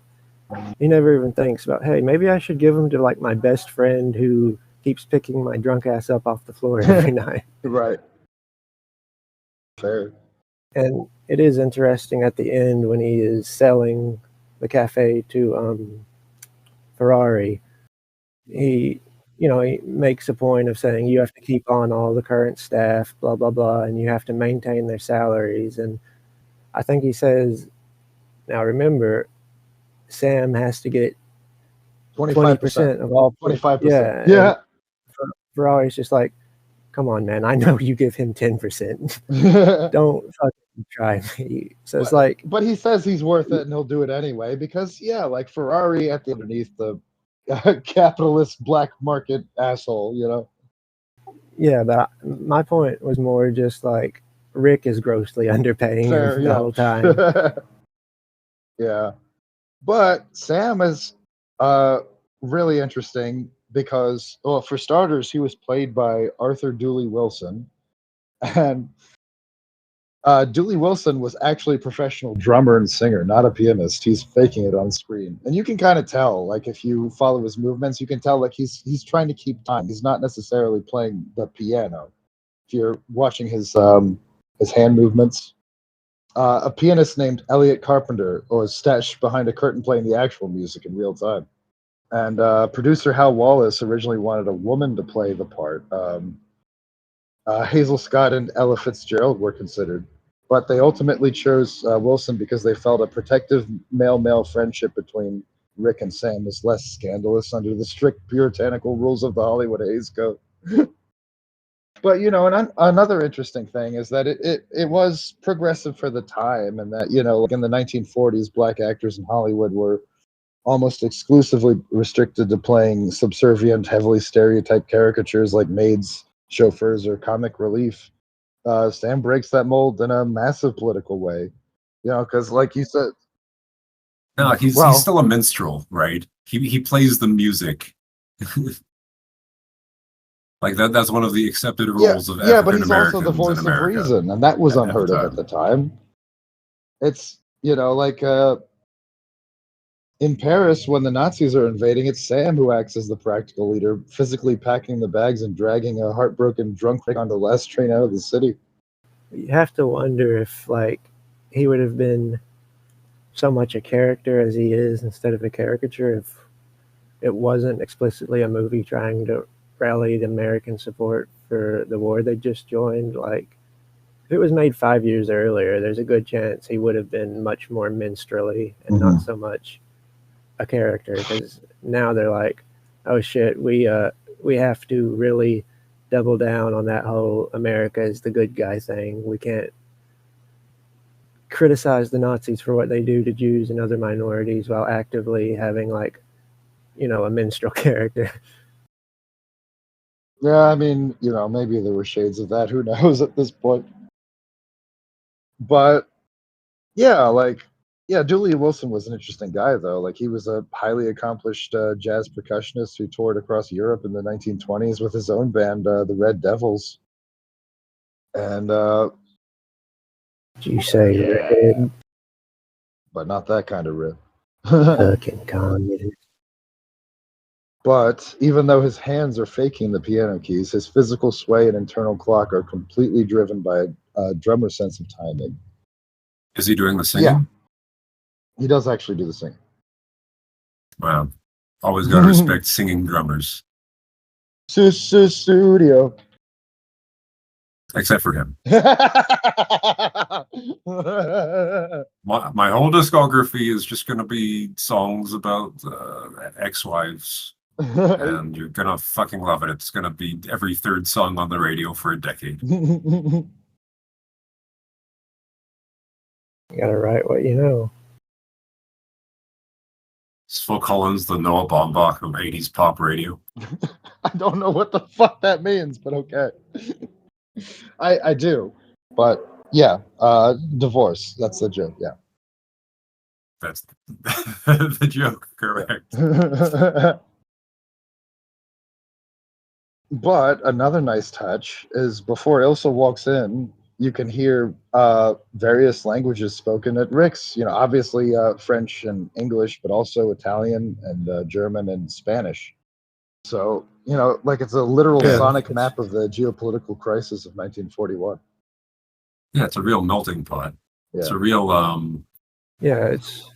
S3: he never even thinks about, hey, maybe I should give them to like my best friend who keeps picking my drunk ass up off the floor every night.
S1: Right. Fair.
S3: And it is interesting at the end when he is selling the cafe to Ferrari. He makes a point of saying you have to keep on all the current staff, blah, blah, blah, and you have to maintain their salaries. And I think he says, now remember, Sam has to get 20% of all.
S1: 25%. Yeah.
S3: Ferrari's just like, come on, man. I know you give him 10%. Don't fucking try me. So it's like,
S1: but he says he's worth it and he'll do it anyway because like Ferrari at the underneath the capitalist black market asshole,
S3: yeah, but my point was more just like Rick is grossly underpaying
S1: Fair,
S3: him the whole time.
S1: Yeah, but Sam is really interesting because, well, for starters, he was played by Arthur Dooley Wilson, and Dooley Wilson was actually a professional drummer and singer, not a pianist. He's faking it on screen, and you can kind of tell, like if you follow his movements, you can tell like he's trying to keep time. He's not necessarily playing the piano. If you're watching his hand movements, a pianist named Elliot Carpenter was stashed behind a curtain playing the actual music in real time. And producer Hal Wallace originally wanted a woman to play the part. Hazel Scott and Ella Fitzgerald were considered, but they ultimately chose Wilson because they felt a protective male-male friendship between Rick and Sam was less scandalous under the strict puritanical rules of the Hollywood Hays Code. But and another interesting thing is that it was progressive for the time, and that like in the 1940s, black actors in Hollywood were almost exclusively restricted to playing subservient, heavily stereotyped caricatures like maids, chauffeurs, or comic relief. Sam breaks that mold in a massive political way, because like you said,
S2: No, he's still a minstrel, right? He plays the music. Like that's one of the accepted roles of African
S1: but he's also
S2: Americans
S1: the voice
S2: in
S1: of
S2: America.
S1: reason, and that was unheard of at the time. It's like in Paris, when the Nazis are invading, it's Sam who acts as the practical leader, physically packing the bags and dragging a heartbroken drunk Rick on the last train out of the city.
S3: You have to wonder if like he would have been so much a character as he is instead of a caricature if it wasn't explicitly a movie trying to rally the American support for the war they just joined. Like, if it was made 5 years earlier, there's a good chance he would have been much more minstrelly and not so much a character. Because now they're like, oh shit, we have to really double down on that whole America is the good guy thing. We can't criticize the Nazis for what they do to Jews and other minorities while actively having like, a minstrel character.
S1: Yeah, I mean, maybe there were shades of that. Who knows at this point? But yeah, Dooley Wilson was an interesting guy, though. Like, he was a highly accomplished jazz percussionist who toured across Europe in the 1920s with his own band, the Red Devils. And
S3: you say red?
S1: But not that kind of red.
S3: Fucking communist.
S1: But even though his hands are faking the piano keys, his physical sway and internal clock are completely driven by a drummer's sense of timing.
S2: Is he doing the singing?
S1: Yeah. He does actually do the singing.
S2: Wow. Always got to respect singing drummers.
S1: Studio.
S2: Except for him. My whole discography is just going to be songs about ex-wives. And you're going to fucking love it. It's going to be every third song on the radio for a decade.
S3: You gotta write what you know.
S2: It's Phil Collins, the Noah Baumbach of 80s pop radio.
S1: I don't know what the fuck that means, but okay. I do. But yeah, divorce. That's the joke, yeah.
S2: That's the joke, correct.
S1: Yeah. But another nice touch is before Ilsa walks in, you can hear various languages spoken at Rick's. Obviously French and English, but also Italian and German and Spanish. So, like it's a literal sonic map of the geopolitical crisis of 1941.
S2: Yeah, it's a real melting pot. Yeah. It's a real
S3: it's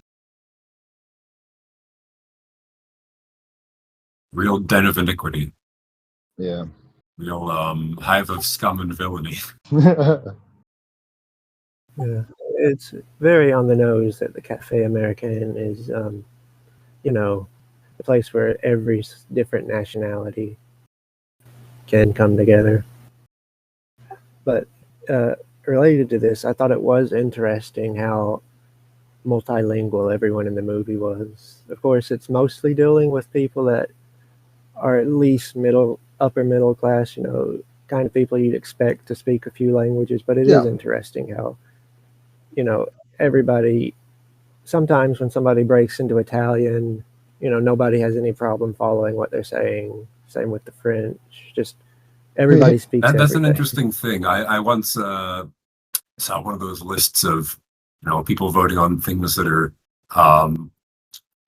S2: real den of iniquity.
S1: Yeah.
S2: Real hive of scum and villainy.
S3: Yeah, it's very on the nose that the Cafe Americain is, a place where every different nationality can come together. But related to this, I thought it was interesting how multilingual everyone in the movie was. Of course, it's mostly dealing with people that are at least upper middle class, kind of people you'd expect to speak a few languages, but it is interesting how, everybody, sometimes when somebody breaks into Italian, nobody has any problem following what they're saying. Same with the French. Just everybody speaks
S2: That's
S3: everything.
S2: an interesting thing. I once saw one of those lists of people voting on things that are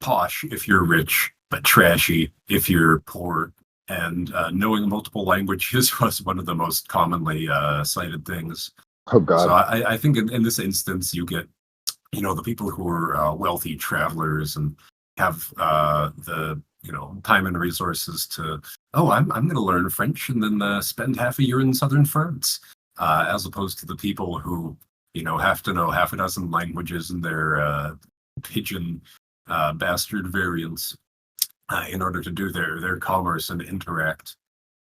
S2: posh if you're rich, but trashy if you're poor. And knowing multiple languages was one of the most commonly cited things.
S1: Oh God!
S2: So I think in this instance you get the people who are wealthy travelers and have the time and resources to I'm going to learn French and then spend half a year in southern France, as opposed to the people who have to know half a dozen languages and their pigeon bastard variants in order to do their commerce and interact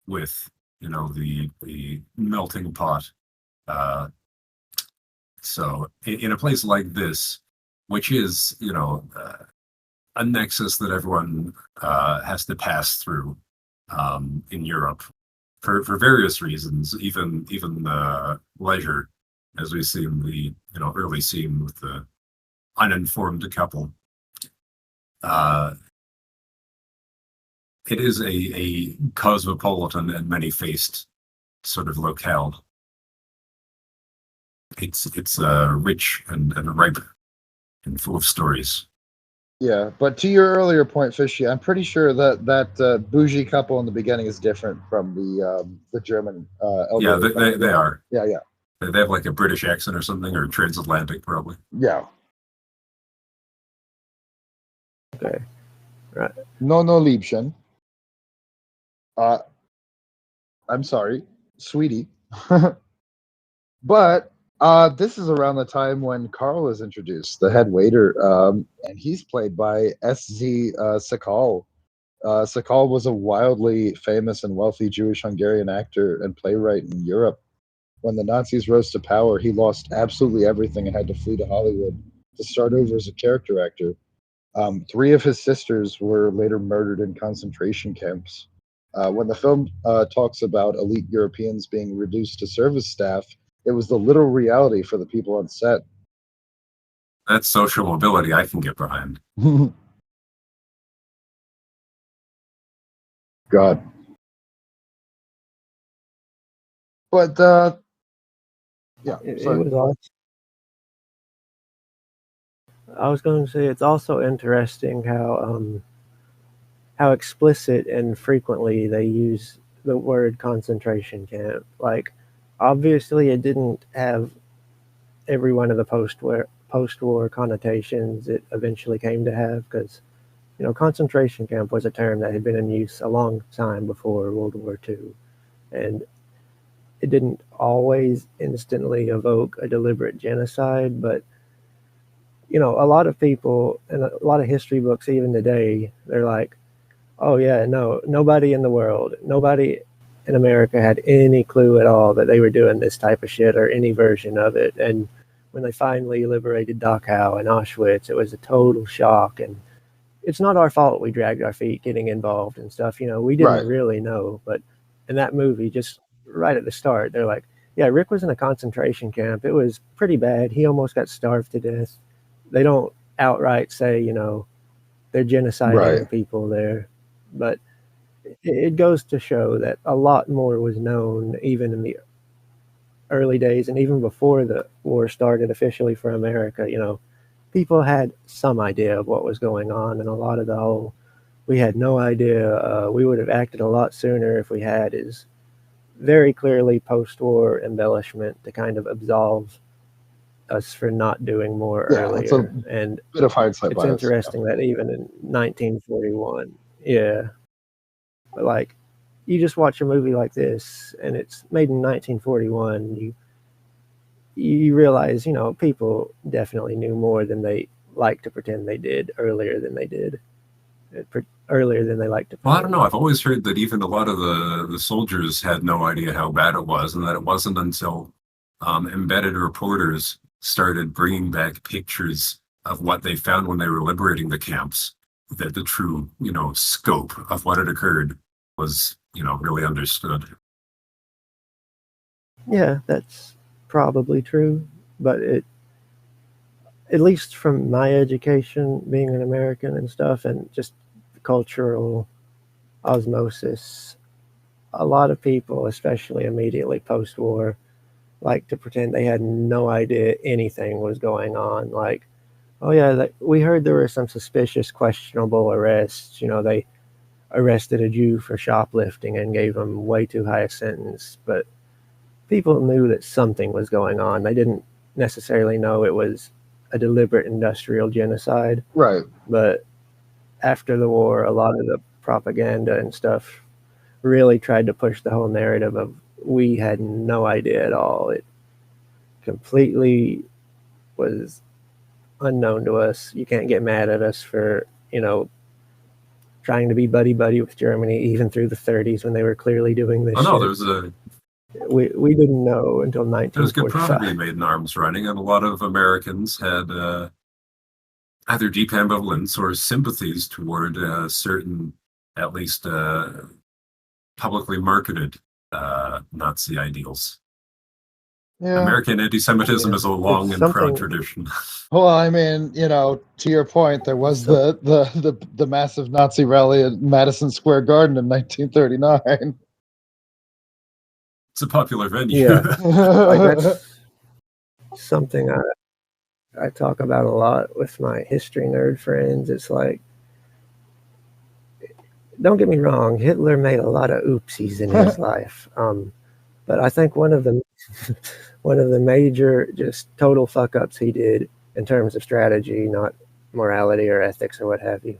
S2: with the melting pot. So in a place like this, which is a nexus that everyone has to pass through in Europe for various reasons, even leisure, as we see in the early scene with the uninformed couple. It is a cosmopolitan and many-faced sort of locale. It's rich and ripe and full of stories.
S1: Yeah, but to your earlier point, Fishy, I'm pretty sure that bougie couple in the beginning is different from the German.
S2: Yeah, they are.
S1: Yeah.
S2: They have like a British accent or something, or transatlantic probably.
S1: Yeah.
S3: Okay. Right.
S1: No, Liebchen. I'm sorry, sweetie. But this is around the time when Carl is introduced, the head waiter, and he's played by S.Z. Sakal. Sakal was a wildly famous and wealthy Jewish-Hungarian actor and playwright in Europe. When the Nazis rose to power, he lost absolutely everything and had to flee to Hollywood to start over as a character actor. 3 of his sisters were later murdered in concentration camps. When the film talks about elite Europeans being reduced to service staff, it was the literal reality for the people on set.
S2: That's social mobility I can get behind.
S1: God. But, yeah.
S3: It was awesome. I was going to say it's also interesting how explicit and frequently they use the word concentration camp. Like, obviously, it didn't have every one of the post-war connotations it eventually came to have, because concentration camp was a term that had been in use a long time before World War II, and it didn't always instantly evoke a deliberate genocide, but a lot of people and a lot of history books even today, they're like, oh yeah, no, nobody in the world, nobody in America had any clue at all that they were doing this type of shit or any version of it. And when they finally liberated Dachau and Auschwitz, it was a total shock. And it's not our fault we dragged our feet getting involved and stuff. We didn't really know. But in that movie, just right at the start, they're like, yeah, Rick was in a concentration camp. It was pretty bad. He almost got starved to death. They don't outright say, they're genociding people there. But it goes to show that a lot more was known even in the early days and even before the war started officially for America. People had some idea of what was going on, and a lot of the whole, we had no idea, we would have acted a lot sooner if we had, is very clearly post-war embellishment to kind of absolve us for not doing more earlier.
S1: It's a
S3: and
S1: bit of hindsight
S3: it's
S1: bias.
S3: interesting that even in 1941, but like, you just watch a movie like this and it's made in 1941, you realize, people definitely knew more than they like to pretend they did earlier than they did. Earlier than they like to pretend.
S2: Well, I don't know. I've always heard that even a lot of the soldiers had no idea how bad it was, and that it wasn't until embedded reporters started bringing back pictures of what they found when they were liberating the camps, that the true, scope of what had occurred was, really understood.
S3: Yeah, that's probably true, but at least from my education, being an American and stuff, and just cultural osmosis, a lot of people, especially immediately post-war, like to pretend they had no idea anything was going on. Like, oh yeah, we heard there were some suspicious, questionable arrests. They arrested a Jew for shoplifting and gave him way too high a sentence. But people knew that something was going on. They didn't necessarily know it was a deliberate industrial genocide.
S1: Right.
S3: But after the war, a lot of the propaganda and stuff really tried to push the whole narrative of we had no idea at all. It completely was unknown to us. You can't get mad at us for, trying to be buddy-buddy with Germany even through the 30s when they were clearly doing this shit. We didn't know until 1945.
S2: There was good profit being made in arms running, and a lot of Americans had either deep ambivalence or sympathies toward certain, at least publicly marketed Nazi ideals. Yeah. American anti-Semitism is a long and proud tradition.
S1: Well, I mean, to your point, there was the massive Nazi rally at Madison Square Garden in 1939.
S2: It's a popular venue.
S3: Yeah, like that's something I talk about a lot with my history nerd friends. It's like, don't get me wrong, Hitler made a lot of oopsies in his life, but I think one of the major just total fuck ups he did in terms of strategy, not morality or ethics or what have you,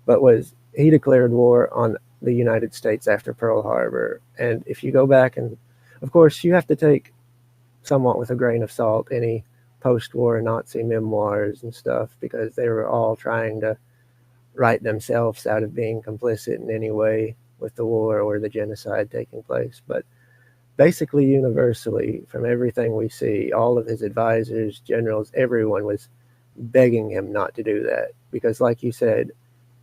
S3: but was he declared war on the United States after Pearl Harbor. And if you go back, and of course you have to take somewhat with a grain of salt any post-war Nazi memoirs and stuff, because they were all trying to write themselves out of being complicit in any way with the war or the genocide taking place. But basically universally, from everything we see, all of his advisors, generals, everyone was begging him not to do that, because like you said,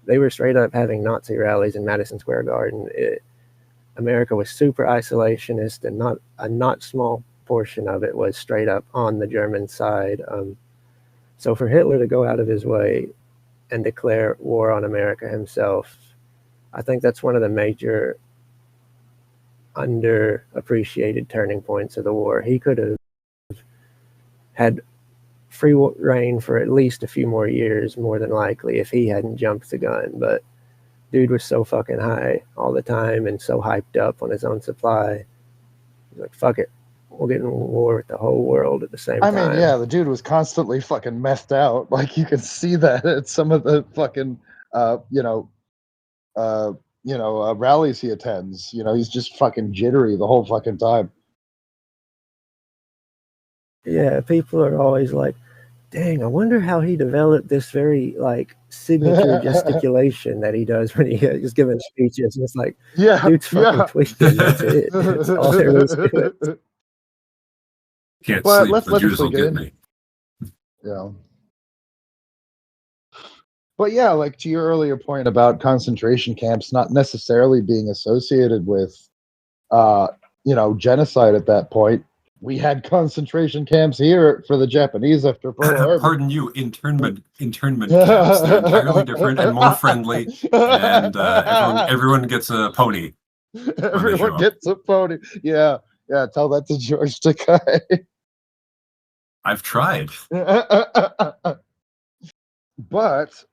S3: they were straight up having Nazi rallies in Madison Square Garden. America was super isolationist, and not a not small portion of it was straight up on the German side. So for Hitler to go out of his way and declare war on America himself, I think that's one of the major underappreciated turning points of the war. He could have had free reign for at least a few more years, more than likely, if he hadn't jumped the gun. But dude was so fucking high all the time and so hyped up on his own supply. He's like, fuck it, we'll get in war with the whole world at the same time.
S1: I mean, yeah, the dude was constantly fucking methed out. Like, you can see that at some of the fucking, rallies he attends. He's just fucking jittery the whole fucking time.
S3: Yeah, people are always like, dang, I wonder how he developed this very, signature gesticulation that he does when he is giving speeches. And it's like, dude's fucking tweaking. That's it. That's all there is to it.
S2: Can't sleep. The Jews will get me.
S1: Yeah. But yeah, like to your earlier point about concentration camps not necessarily being associated with, genocide at that point. We had concentration camps here for the Japanese after Pearl Harbor.
S2: Pardon you, internment camps. They're entirely different and more friendly, and everyone gets a pony.
S1: Everyone gets a pony. Yeah, tell that to George Takei.
S2: I've tried.
S1: But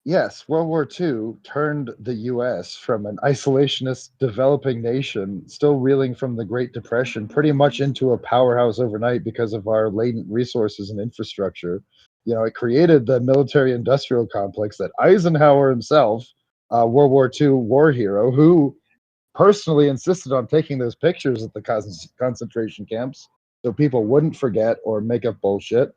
S1: yes, World War II turned the U.S. from an isolationist developing nation, still reeling from the Great Depression, pretty much into a powerhouse overnight because of our latent resources and infrastructure. It created the military-industrial complex that Eisenhower himself, World War II war hero, who personally insisted on taking those pictures at the concentration camps so people wouldn't forget or make up bullshit.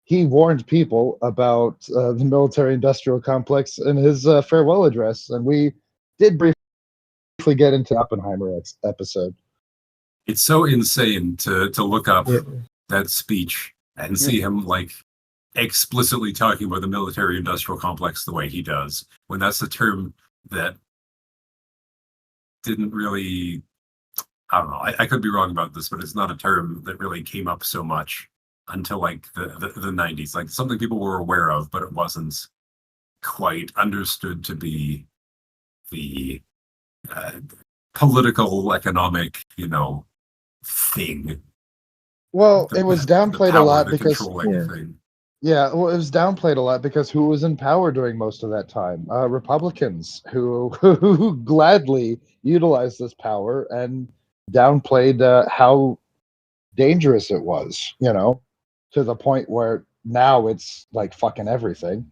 S1: He warned people about the military-industrial complex in his farewell address, and we did briefly get into Oppenheimer episode.
S2: It's so insane to look up
S3: Yeah.
S2: that speech and see him like explicitly talking about the military industrial complex the way he does, when that's a term that didn't really, I don't know, I could be wrong about this, but it's not a term that really came up so much until like the 90s. Like something people were aware of, but it wasn't quite understood to be the political, economic, thing.
S1: Well, it was
S2: The
S1: downplayed a
S2: power
S1: lot
S2: to
S1: because
S2: control anything.
S1: yeah, well, it was downplayed a lot because who was in power during most of that time? Republicans who gladly utilized this power and downplayed how dangerous it was, to the point where now it's like fucking everything.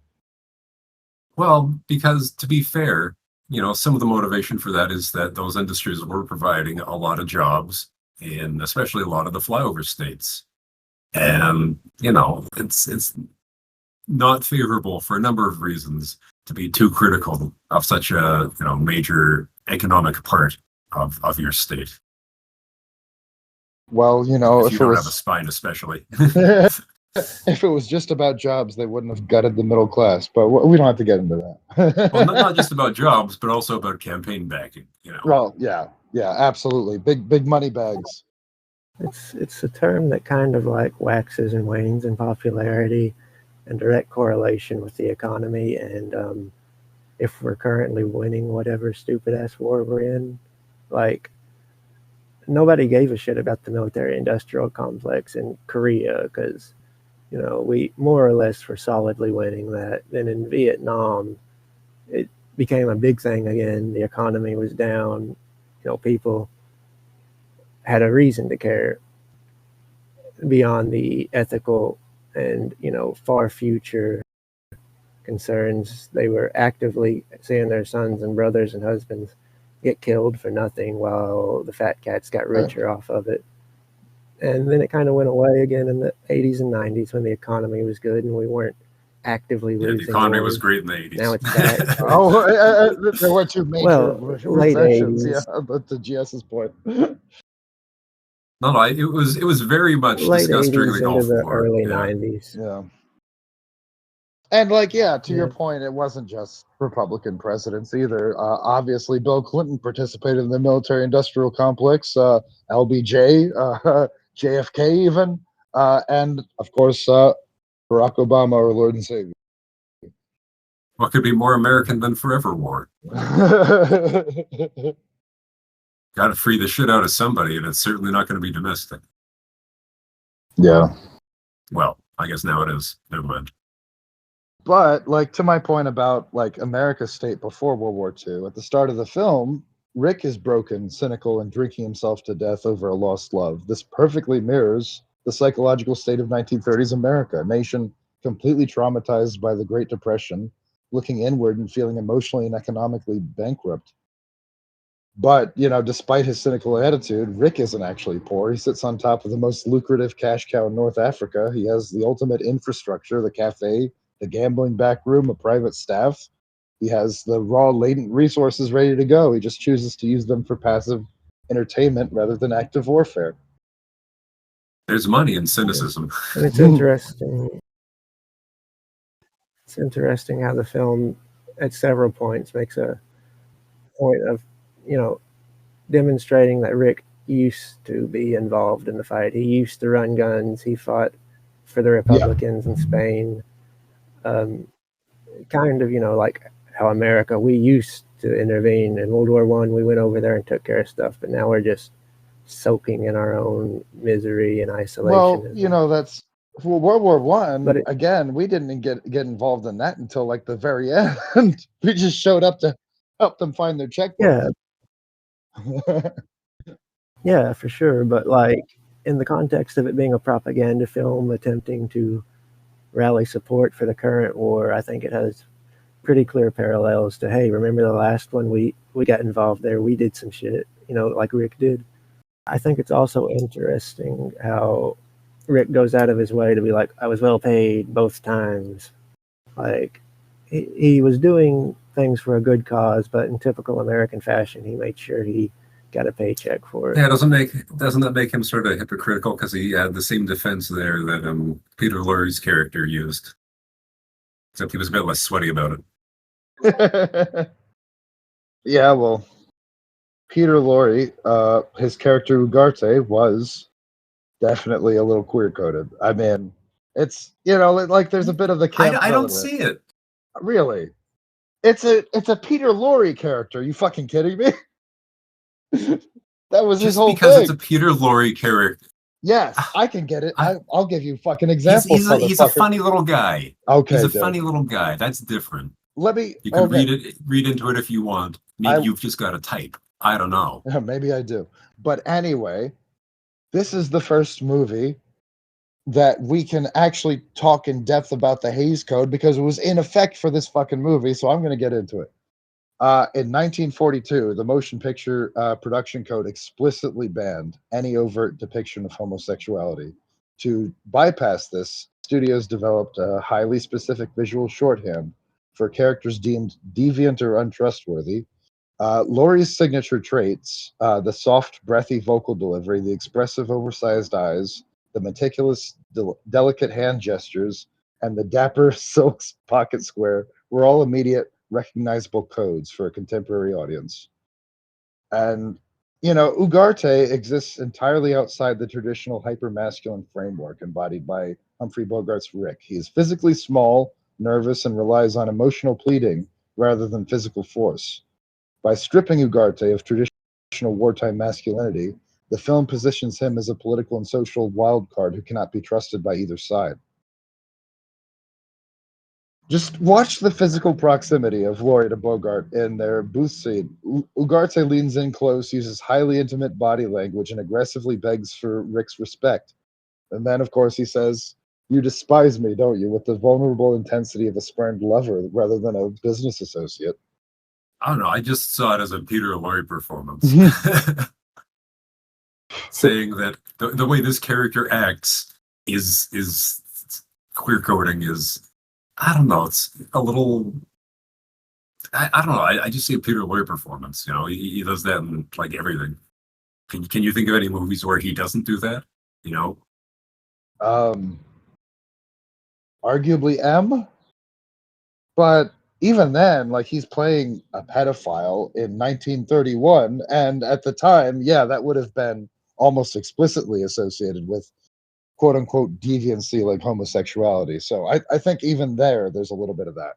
S2: Well, because to be fair, some of the motivation for that is that those industries were providing a lot of jobs in especially a lot of the flyover states. And, it's not favorable for a number of reasons to be too critical of such a, major economic part of your state.
S1: Well,
S2: If
S1: if
S2: you
S1: it
S2: don't have a
S1: was
S2: spine, especially.
S1: if it was just about jobs, they wouldn't have gutted the middle class. But we don't have to get into that.
S2: Well, not just about jobs, but also about campaign backing,
S1: Well, yeah, absolutely. Big money bags.
S3: It's a term that kind of like waxes and wanes in popularity and direct correlation with the economy. And if we're currently winning whatever stupid ass war we're in, like nobody gave a shit about the military industrial complex in Korea because we more or less were solidly winning that. Then in Vietnam, it became a big thing again. The economy was down. People had a reason to care beyond the ethical and far future concerns. They were actively seeing their sons and brothers and husbands get killed for nothing while the fat cats got richer off of it. And then it kind of went away again in the 80s and 90s when the economy was good and we weren't actively losing.
S2: The economy
S3: wars.
S2: was great in the 80s.
S3: Now it's back.
S1: There were two major
S3: late
S1: recessions.
S3: 80s.
S1: Yeah, but to GS's point.
S2: No, it was very much
S3: late
S2: discussed
S3: 80s
S2: during the Gulf
S3: into the
S2: War.
S3: early
S2: Yeah.
S3: 90s.
S1: Yeah. And to your point, it wasn't just Republican presidents either. Obviously, Bill Clinton participated in the military-industrial complex, LBJ, JFK even, and, of course, Barack Obama, our Lord and Savior.
S2: What could be more American than forever war? Got to free the shit out of somebody, and it's certainly not going to be domestic.
S1: Yeah.
S2: Well, I guess now it is. Never mind.
S1: But, to my point about, America's state before World War II, at the start of the film, Rick is broken, cynical, and drinking himself to death over a lost love. This perfectly mirrors the psychological state of 1930s America, a nation completely traumatized by the Great Depression, looking inward and feeling emotionally and economically bankrupt. But, despite his cynical attitude, Rick isn't actually poor. He sits on top of the most lucrative cash cow in North Africa. He has the ultimate infrastructure, the cafe, the gambling back room, a private staff. He has the raw latent resources ready to go. He just chooses to use them for passive entertainment rather than active warfare.
S2: There's money in cynicism.
S3: And it's interesting. It's interesting how the film, at several points, makes a point of, demonstrating that Rick used to be involved in the fight. He used to run guns. He fought for the Republicans in Spain. Kind of, like how America, we used to intervene in World War I. We went over there and took care of stuff, but now we're just soaking in our own misery and isolation.
S1: Well, that's World War One. Again, we didn't get involved in that until the very end. We just showed up to help them find their checkbook.
S3: Yeah, for sure. But in the context of it being a propaganda film attempting to rally support for the current war, I think it has pretty clear parallels to, hey, remember the last one? We got involved there. We did some shit, like Rick did. I think it's also interesting how Rick goes out of his way to be like, I was well paid both times. He was doing things for a good cause, but in typical American fashion, he made sure he got a paycheck for it.
S2: Yeah, doesn't that make him sort of hypocritical because he had the same defense there that Peter Lorre's character used, except he was a bit less sweaty about it.
S1: Yeah, well, Peter Lorre, his character Ugarte was definitely a little queer coded. I mean, it's like there's a bit of the camp.
S2: I don't see it.
S1: Really. It's a Peter Lorre character. You fucking kidding me? That was his whole
S2: because
S1: thing.
S2: it's a Peter Lorre character.
S1: Yes, I can get it. I'll give you fucking examples.
S2: He's a funny little guy.
S1: Okay,
S2: he's a funny little guy. That's different.
S1: You
S2: can read into it if you want. Maybe you've just got to type. I don't know.
S1: Maybe I do. But anyway, this is the first movie that we can actually talk in depth about the Hays Code because it was in effect for this fucking movie. So I'm going to get into it. In 1942, the motion picture production code explicitly banned any overt depiction of homosexuality. To bypass this, studios developed a highly specific visual shorthand for characters deemed deviant or untrustworthy. Laurie's signature traits, the soft, breathy vocal delivery, the expressive, oversized eyes, the meticulous, delicate hand gestures, and the dapper silk pocket square were all immediate, recognizable codes for a contemporary audience. And, Ugarte exists entirely outside the traditional hyper-masculine framework embodied by Humphrey Bogart's Rick. He is physically small, nervous, and relies on emotional pleading rather than physical force. By stripping Ugarte of traditional wartime masculinity, the film positions him as a political and social wild card who cannot be trusted by either side. Just watch the physical proximity of Laurie to Bogart in their booth seat. Ugarte leans in close, uses highly intimate body language, and aggressively begs for Rick's respect. And then, of course, he says, "You despise me, don't you?" with the vulnerable intensity of a spurned lover rather than a business associate.
S2: I don't know. I just saw it as a Peter Lorre performance. Saying that the way this character acts is queer coding is, I don't know, it's a little, I don't know, I just see a Peter Lorre performance. He does that in like everything. Can you think of any movies where he doesn't do that?
S1: Arguably M, but even then, like, he's playing a pedophile in 1931, and at the time, that would have been almost explicitly associated with quote unquote deviancy, like homosexuality. So I think even there's a little bit of that.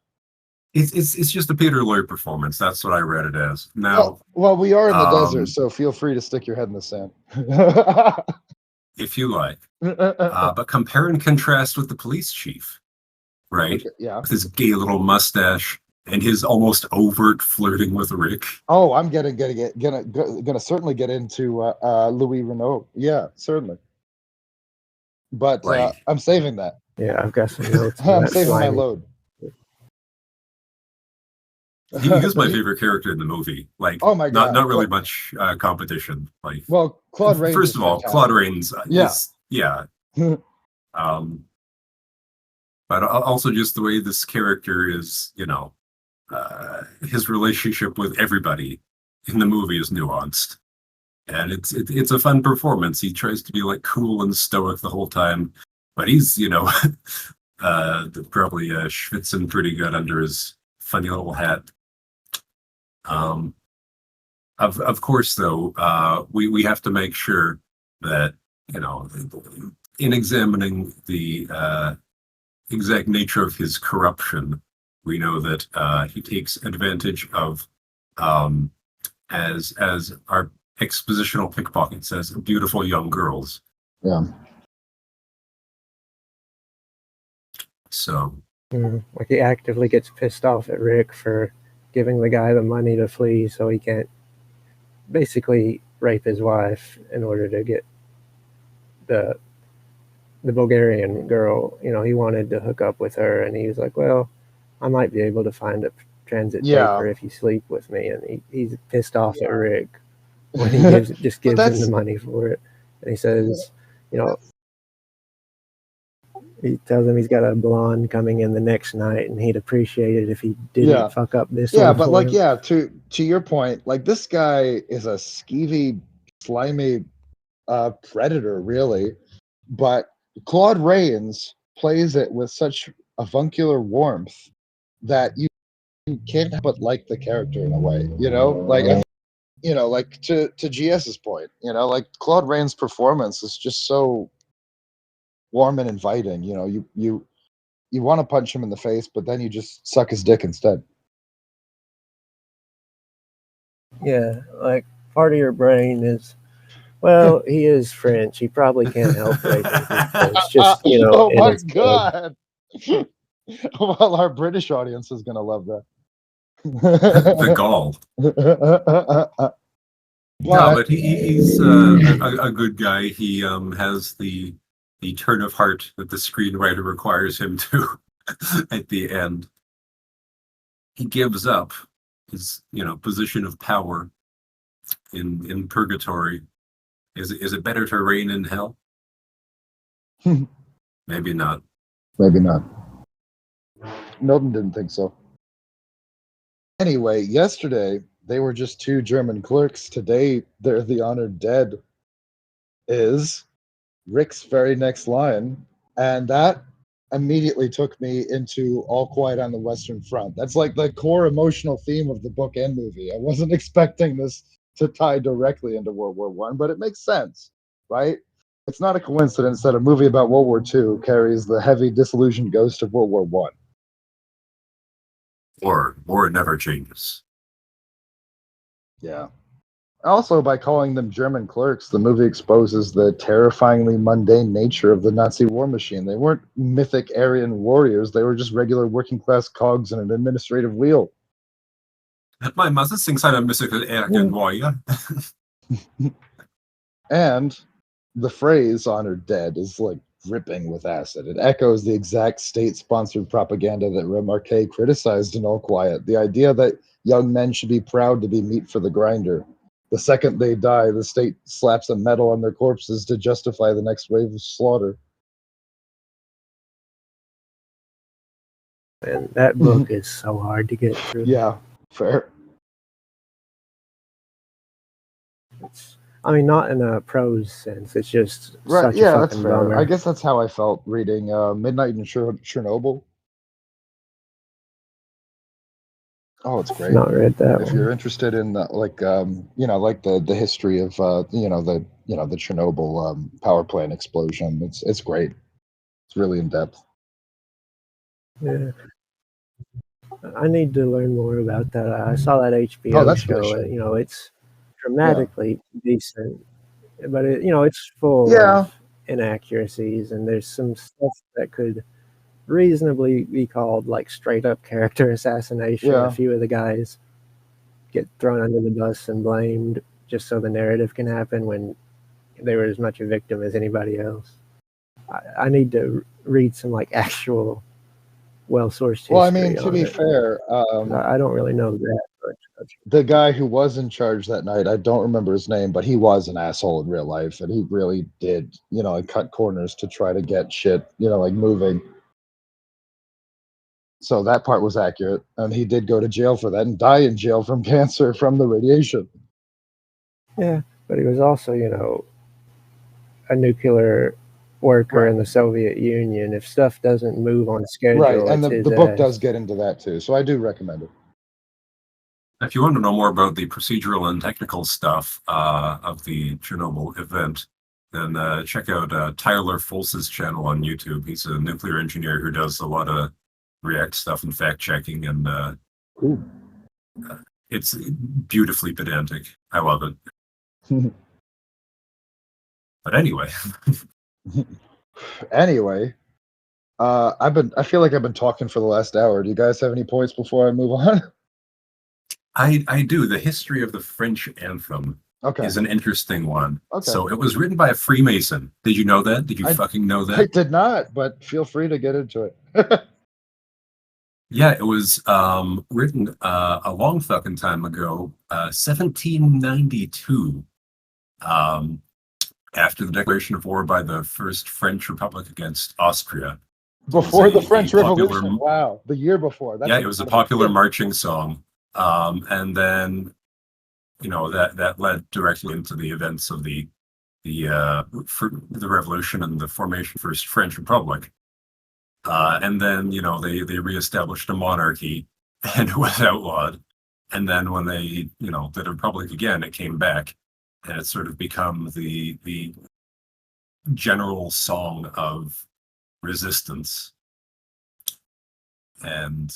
S2: It's just a Peter Lorre performance. That's what I read it as. Now,
S1: well, we are in the desert, so feel free to stick your head in the sand.
S2: If you like. But compare and contrast with the police chief, right?
S1: Okay, yeah.
S2: With his gay little mustache and his almost overt flirting with Rick.
S1: Oh, I'm gonna certainly get into Louis Renault. Yeah, certainly. But I'm saving that.
S3: Yeah, I've got some notes.
S1: I'm saving my load.
S2: He is my favorite character in the movie. Like,
S1: oh my God,
S2: not really much competition. Like,
S1: well, Claude Rains.
S2: First of all, Claude Rains. But also just the way this character is, his relationship with everybody in the movie is nuanced, and it's a fun performance. He tries to be like cool and stoic the whole time, but he's probably schwitzing pretty good under his funny little hat. Of course, though, we have to make sure that, in examining the exact nature of his corruption, we know that he takes advantage of, as our expositional pickpocket says, beautiful young girls.
S1: Yeah.
S3: So. Like, he actively gets pissed off at Rick for giving the guy the money to flee so he can't basically rape his wife in order to get the Bulgarian girl. He wanted to hook up with her, and he was like, well, I might be able to find a transit paper if you sleep with me. And he's pissed off at Rick when he gives him the money for it. And he says, He tells him he's got a blonde coming in the next night, and he'd appreciate it if he didn't fuck up this
S1: Yeah,
S3: one
S1: but
S3: for
S1: like,
S3: him.
S1: yeah, to your point, like this guy is a skeevy, slimy predator, really. But Claude Rains plays it with such avuncular warmth that you can't help but like the character in a way, like like to GS's point, like Claude Rains' performance is just so warm and inviting. You want to punch him in the face, but then you just suck his dick instead.
S3: Yeah, like part of your brain is, well, he is French. He probably can't help raping people. It's just,
S1: oh
S3: in
S1: my
S3: his blood.
S1: god! Well, our British audience is gonna love that.
S2: The gall. No, but he's a good guy. He has the turn of heart that the screenwriter requires him to at the end. He gives up his position of power in purgatory. Is it better to reign in hell? Maybe not.
S1: Maybe not. Milton didn't think so. Anyway, yesterday they were just two German clerks. Today they're the honored dead. Is Rick's very next line, and that immediately took me into All Quiet on the Western Front. That's like the core emotional theme of the book and movie. I wasn't expecting this to tie directly into World War One, but it makes sense, right? It's not a coincidence that a movie about World War II carries the heavy, disillusioned ghost of World War One.
S2: War never changes.
S1: Yeah. Also, by calling them German clerks, the movie exposes the terrifyingly mundane nature of the Nazi war machine. They weren't mythic Aryan warriors. They were just regular working-class cogs in an administrative wheel.
S2: My mother thinks I'm a mythical Aryan warrior.
S1: And the phrase "honored dead" is like dripping with acid. It echoes the exact state-sponsored propaganda that Remarque criticized in All Quiet. The idea that young men should be proud to be meat for the grinder. The second they die, the state slaps a medal on their corpses to justify the next wave of slaughter.
S3: And that book is so hard to get through.
S1: Yeah, fair.
S3: Not in a prose sense. It's just
S1: Right.
S3: such
S1: Yeah,
S3: a
S1: that's
S3: fucking
S1: fair.
S3: bummer.
S1: I guess that's how I felt reading Midnight in Chernobyl. Oh, it's great.
S3: Not read that
S1: if
S3: one.
S1: you're interested in like the history of the Chernobyl power plant explosion, it's great. It's really in depth.
S3: Yeah. I need to learn more about that. I saw that HBO show. It's dramatically decent, but it's full of inaccuracies, and there's some stuff that could reasonably be called like straight up character assassination. A few of the guys get thrown under the bus and blamed just so the narrative can happen when they were as much a victim as anybody else. I need to read some like actual well-sourced history.
S1: Well, I mean, to be fair,
S3: I don't really know that much.
S1: The guy who was in charge that night, I don't remember his name, but he was an asshole in real life, and he really did, like cut corners to try to get shit, like moving. So that part was accurate, and he did go to jail for that and die in jail from cancer from the radiation.
S3: Yeah, but he was also, a nuclear worker in the Soviet Union. If stuff doesn't move on schedule,
S1: right, and the book does get into that too, so I do recommend it.
S2: If you want to know more about the procedural and technical stuff of the Chernobyl event, then check out Tyler Folse's channel on YouTube. He's a nuclear engineer who does a lot of React stuff and fact checking, and it's beautifully pedantic. I love it. But anyway.
S1: I feel like I've been talking for the last hour. Do you guys have any points before I move on?
S2: I do. The history of the French anthem is an interesting one.
S1: Okay.
S2: So it was written by a Freemason. Did you know that? Did you fucking know that?
S1: I did not, but feel free to get into it.
S2: Yeah, it was written a long fucking time ago, 1792, after the declaration of war by the First French Republic against Austria.
S1: Before the
S2: a
S1: French
S2: popular,
S1: Revolution. Wow, the year before. That's
S2: yeah, it was a popular marching song, and then that led directly into the events of the revolution and the formation of the First French Republic. And then they reestablished a monarchy, and it was outlawed. And then when they did a republic again, it came back, and it's sort of become the general song of resistance. And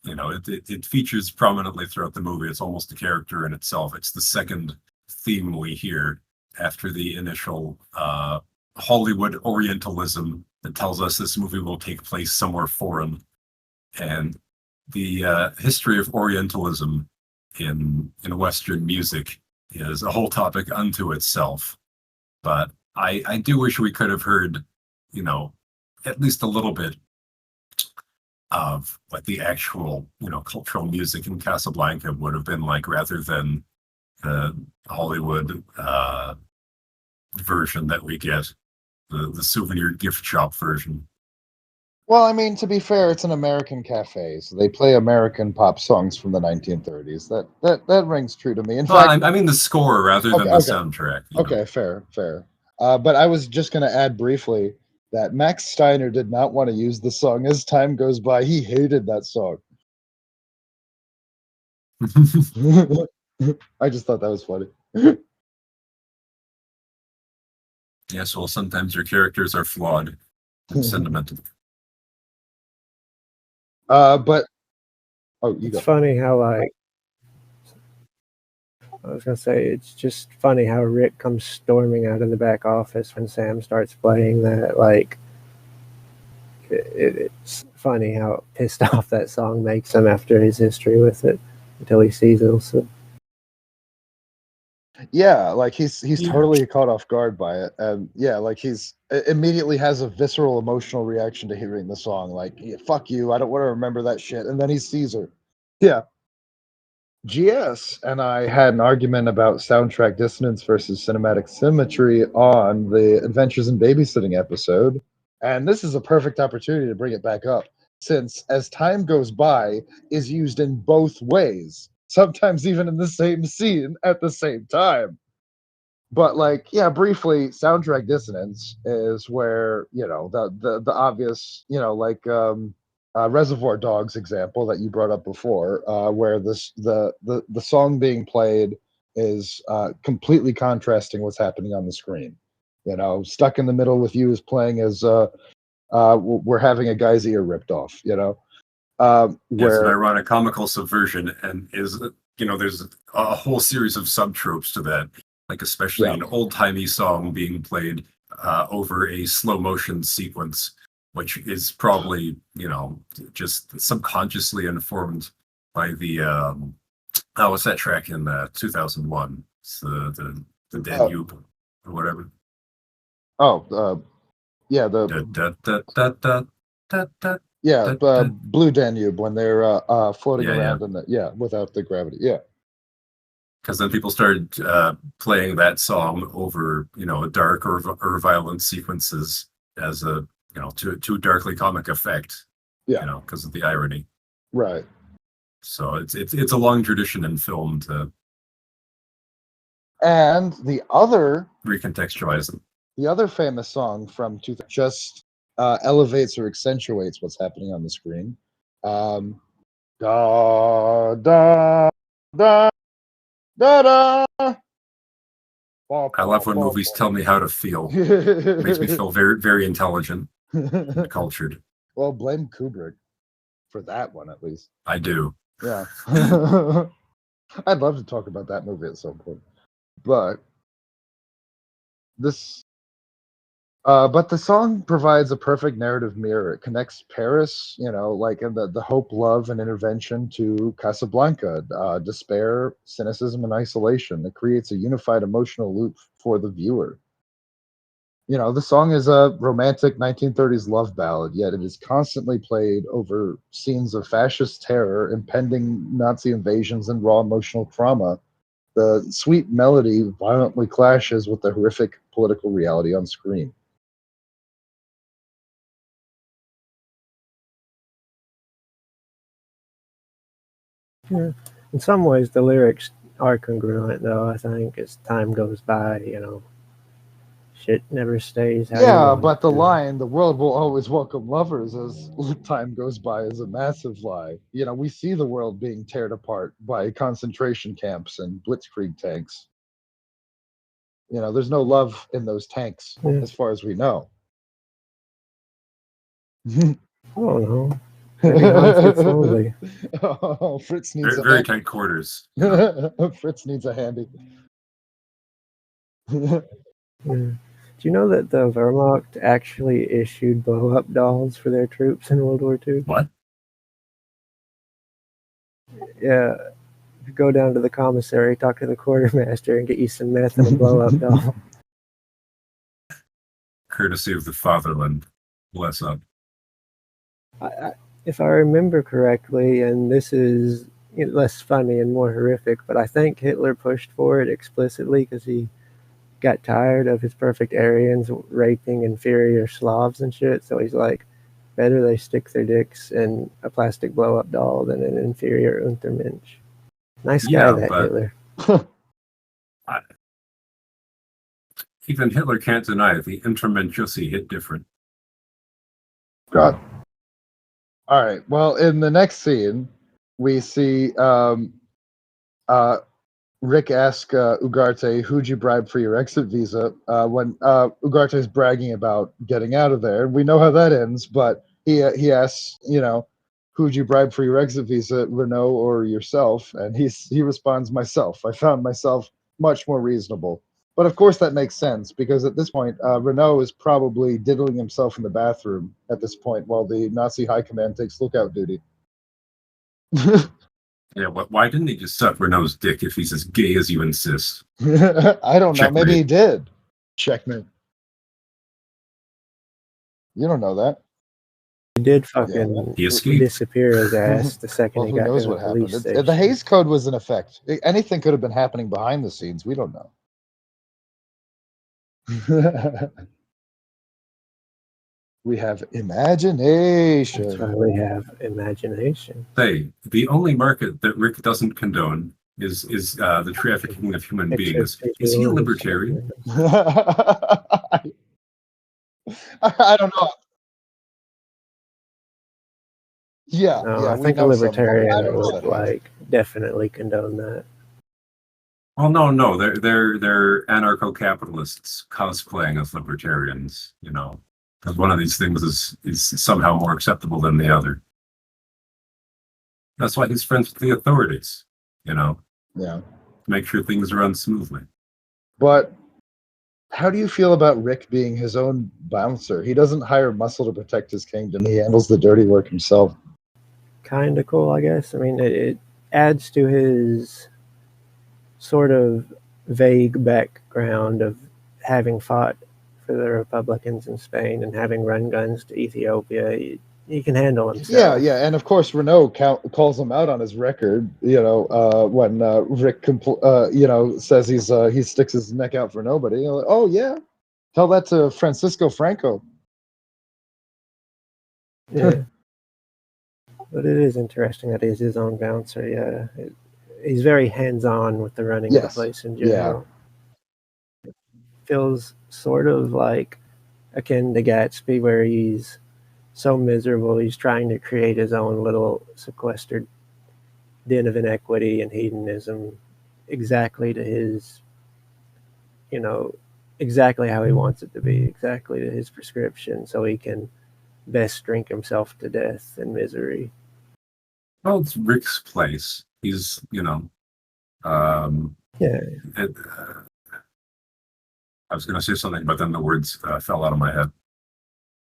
S2: it features prominently throughout the movie. It's almost a character in itself. It's the second theme we hear after the initial Hollywood Orientalism that tells us this movie will take place somewhere foreign. And the history of Orientalism in Western music is a whole topic unto itself. But I do wish we could have heard, at least a little bit of what the actual, cultural music in Casablanca would have been like, rather than the Hollywood version that we get, the souvenir gift shop version.
S1: Well, I mean, to be fair, it's an American cafe, so they play American pop songs from the 1930s. That rings true to me. In fact,
S2: I mean the score rather than the soundtrack.
S1: Okay, fair. But I was just going to add briefly that Max Steiner did not want to use the song as time goes by. He hated that song. I just thought that was funny.
S2: Yes, well, sometimes your characters are flawed and sentimental.
S1: But
S3: it's funny how I was gonna say, it's just funny how Rick comes storming out of the back office when Sam starts playing that. Like, it's funny how pissed off that song makes him after his history with it, until he sees Ilsa.
S1: Yeah, like he's totally caught off guard by it, and yeah, like he's immediately has a visceral emotional reaction to hearing the song. Like, yeah, fuck you, I don't want to remember that shit. And then he sees her. Yeah. GS and I had an argument about soundtrack dissonance versus cinematic symmetry on the Adventures in Babysitting episode, and this is a perfect opportunity to bring it back up, since As Time Goes By is used in both ways, sometimes even in the same scene at the same time. But briefly, soundtrack dissonance is where the obvious, Reservoir Dogs example that you brought up before, where the song being played is completely contrasting what's happening on the screen. Stuck in the Middle with You is playing as we're having a guy's ear ripped off.
S2: It's an ironic comical subversion, and there's a whole series of subtropes to that, like especially an old-timey song being played over a slow motion sequence, which is probably just subconsciously informed by the what's that track in 2001? It's the Danube or whatever.
S1: Yeah, Blue Danube, when they're floating around without the gravity. Yeah.
S2: Because then people started playing that song over, dark or violent sequences as a, to darkly comic effect.
S1: Yeah.
S2: Because of the irony.
S1: Right.
S2: So it's a long tradition in film to.
S1: And the other
S2: recontextualize them.
S1: The other famous song from 2000 just elevates or accentuates what's happening on the screen. Da da da. Da-da!
S2: I love when movies tell me how to feel. It makes me feel very, very intelligent and cultured.
S1: Well, blame Kubrick for that one, at least.
S2: I do.
S1: Yeah. I'd love to talk about that movie at some point. But the song provides a perfect narrative mirror. It connects Paris, and the hope, love, and intervention to Casablanca, despair, cynicism, and isolation. It creates a unified emotional loop for the viewer. The song is a romantic 1930s love ballad, yet it is constantly played over scenes of fascist terror, impending Nazi invasions, and raw emotional trauma. The sweet melody violently clashes with the horrific political reality on screen.
S3: Yeah. In some ways, the lyrics are congruent, though. I think as time goes by, shit never stays how you
S1: Yeah,
S3: want
S1: but
S3: it
S1: the
S3: to.
S1: line, the world will always welcome lovers as time goes by, is a massive lie. We see the world being torn apart by concentration camps and blitzkrieg tanks. There's no love in those tanks,
S3: Yeah.
S1: as far as we know.
S3: I don't know. Maybe one fits only.
S1: Oh, Fritz needs
S2: Very,
S1: a
S2: very
S1: hand.
S2: tight quarters.
S1: Fritz needs a handy.
S3: Yeah. Do you know that the Wehrmacht actually issued blow-up dolls for their troops in World War II?
S2: What?
S3: Yeah. You go down to the commissary, talk to the quartermaster, and get you some meth and a blow-up doll.
S2: Courtesy of the fatherland. Bless up.
S3: If I remember correctly, and this is less funny and more horrific, but I think Hitler pushed for it explicitly because he got tired of his perfect Aryans raping inferior Slavs and shit. So he's like, better they stick their dicks in a plastic blow-up doll than an inferior Untermensch. Nice guy,
S2: Yeah,
S3: that
S2: but
S3: Hitler.
S2: Even Hitler can't deny it. The Intermenchusi hit different.
S1: God. All right. Well, in the next scene, we see Rick asks Ugarte, "Who'd you bribe for your exit visa?" When Ugarte is bragging about getting out of there, we know how that ends. But he asks, "Who'd you bribe for your exit visa, Renault or yourself?" And he responds, "Myself. I found myself much more reasonable." But of course that makes sense because at this point, Renault is probably diddling himself in the bathroom at this point while the Nazi high command takes lookout duty.
S2: Yeah, why didn't he just suck Renault's dick if he's as gay as you insist?
S1: I don't know. Maybe
S2: Checkmate.
S1: he did. Checkmate. You don't know that.
S3: He did fucking
S2: He escaped.
S3: disappear his ass the second
S1: Well,
S3: he
S1: who
S3: got
S1: knows
S3: to the
S1: what
S3: police
S1: happened?
S3: station.
S1: The Hays Code was in effect. Anything could have been happening behind the scenes. We don't know. We have imagination.
S3: That's why we have imagination.
S2: Say, the only market that Rick doesn't condone is the trafficking of human beings. Is he a libertarian?
S1: I don't know. Yeah,
S3: No,
S1: yeah.
S3: I
S1: We
S3: think a
S1: know some
S3: libertarian
S1: advocates
S3: would
S1: that have.
S3: definitely condone that.
S2: Well, no, they're anarcho-capitalists cosplaying as libertarians. Because one of these things is somehow more acceptable than the other. That's why he's friends with the authorities.
S1: Yeah.
S2: To make sure things run smoothly.
S1: But how do you feel about Rick being his own bouncer? He doesn't hire muscle to protect his kingdom. He handles the dirty work himself.
S3: Kind of cool, I guess. I mean, it adds to his sort of vague background of having fought for the Republicans in Spain and having run guns to Ethiopia. He can handle himself.
S1: Yeah, and of course Renault calls him out on his record. When Rick says he sticks his neck out for nobody. Like, oh yeah, tell that to Francisco Franco.
S3: Yeah, but it is interesting that he's his own bouncer. Yeah, he's very hands-on with the running of the place in general. Yeah. It feels sort of like akin to Gatsby, where he's so miserable he's trying to create his own little sequestered den of inequity and hedonism exactly to his, exactly how he wants it to be, exactly to his prescription, so he can best drink himself to death in misery.
S2: Well, it's Rick's place. He's,
S3: Yeah.
S2: I was going to say something, but then the words fell out of my head.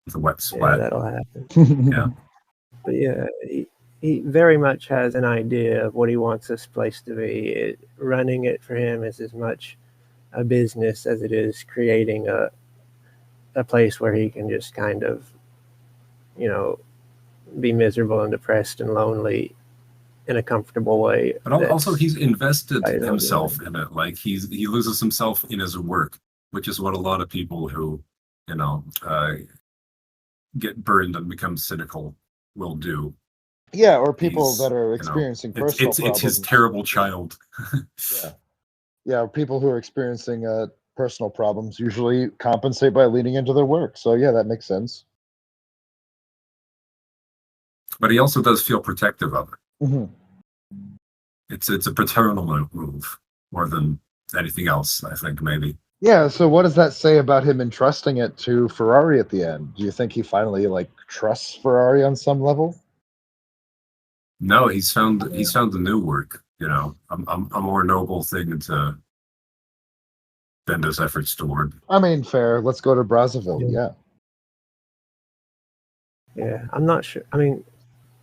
S2: The wet splat.
S3: Yeah, that'll happen.
S2: Yeah.
S3: But yeah, he very much has an idea of what he wants this place to be. Running it for him is as much a business as it is creating a place where he can just kind of, be miserable and depressed and lonely in a comfortable way.
S2: But also he's invested himself in it. Like he loses himself in his work, which is what a lot of people who, get burned and become cynical will do.
S1: Yeah, or people
S2: He's,
S1: that are
S2: you know,
S1: experiencing personal
S2: it's his
S1: problems.
S2: terrible child.
S1: Yeah. Yeah, people who are experiencing personal problems usually compensate by leaning into their work. So yeah, that makes sense.
S2: But he also does feel protective of it.
S1: Hmm.
S2: It's a paternal move more than anything else, I think, maybe.
S1: Yeah, so what does that say about him entrusting it to Ferrari at the end? Do you think he finally like trusts Ferrari on some level?
S2: No, he's found the new work, you know, a more noble thing to bend his efforts toward.
S1: I mean, fair. Let's go to Brazzaville.
S3: Yeah.
S1: Yeah.
S3: Yeah, I'm not sure. I mean,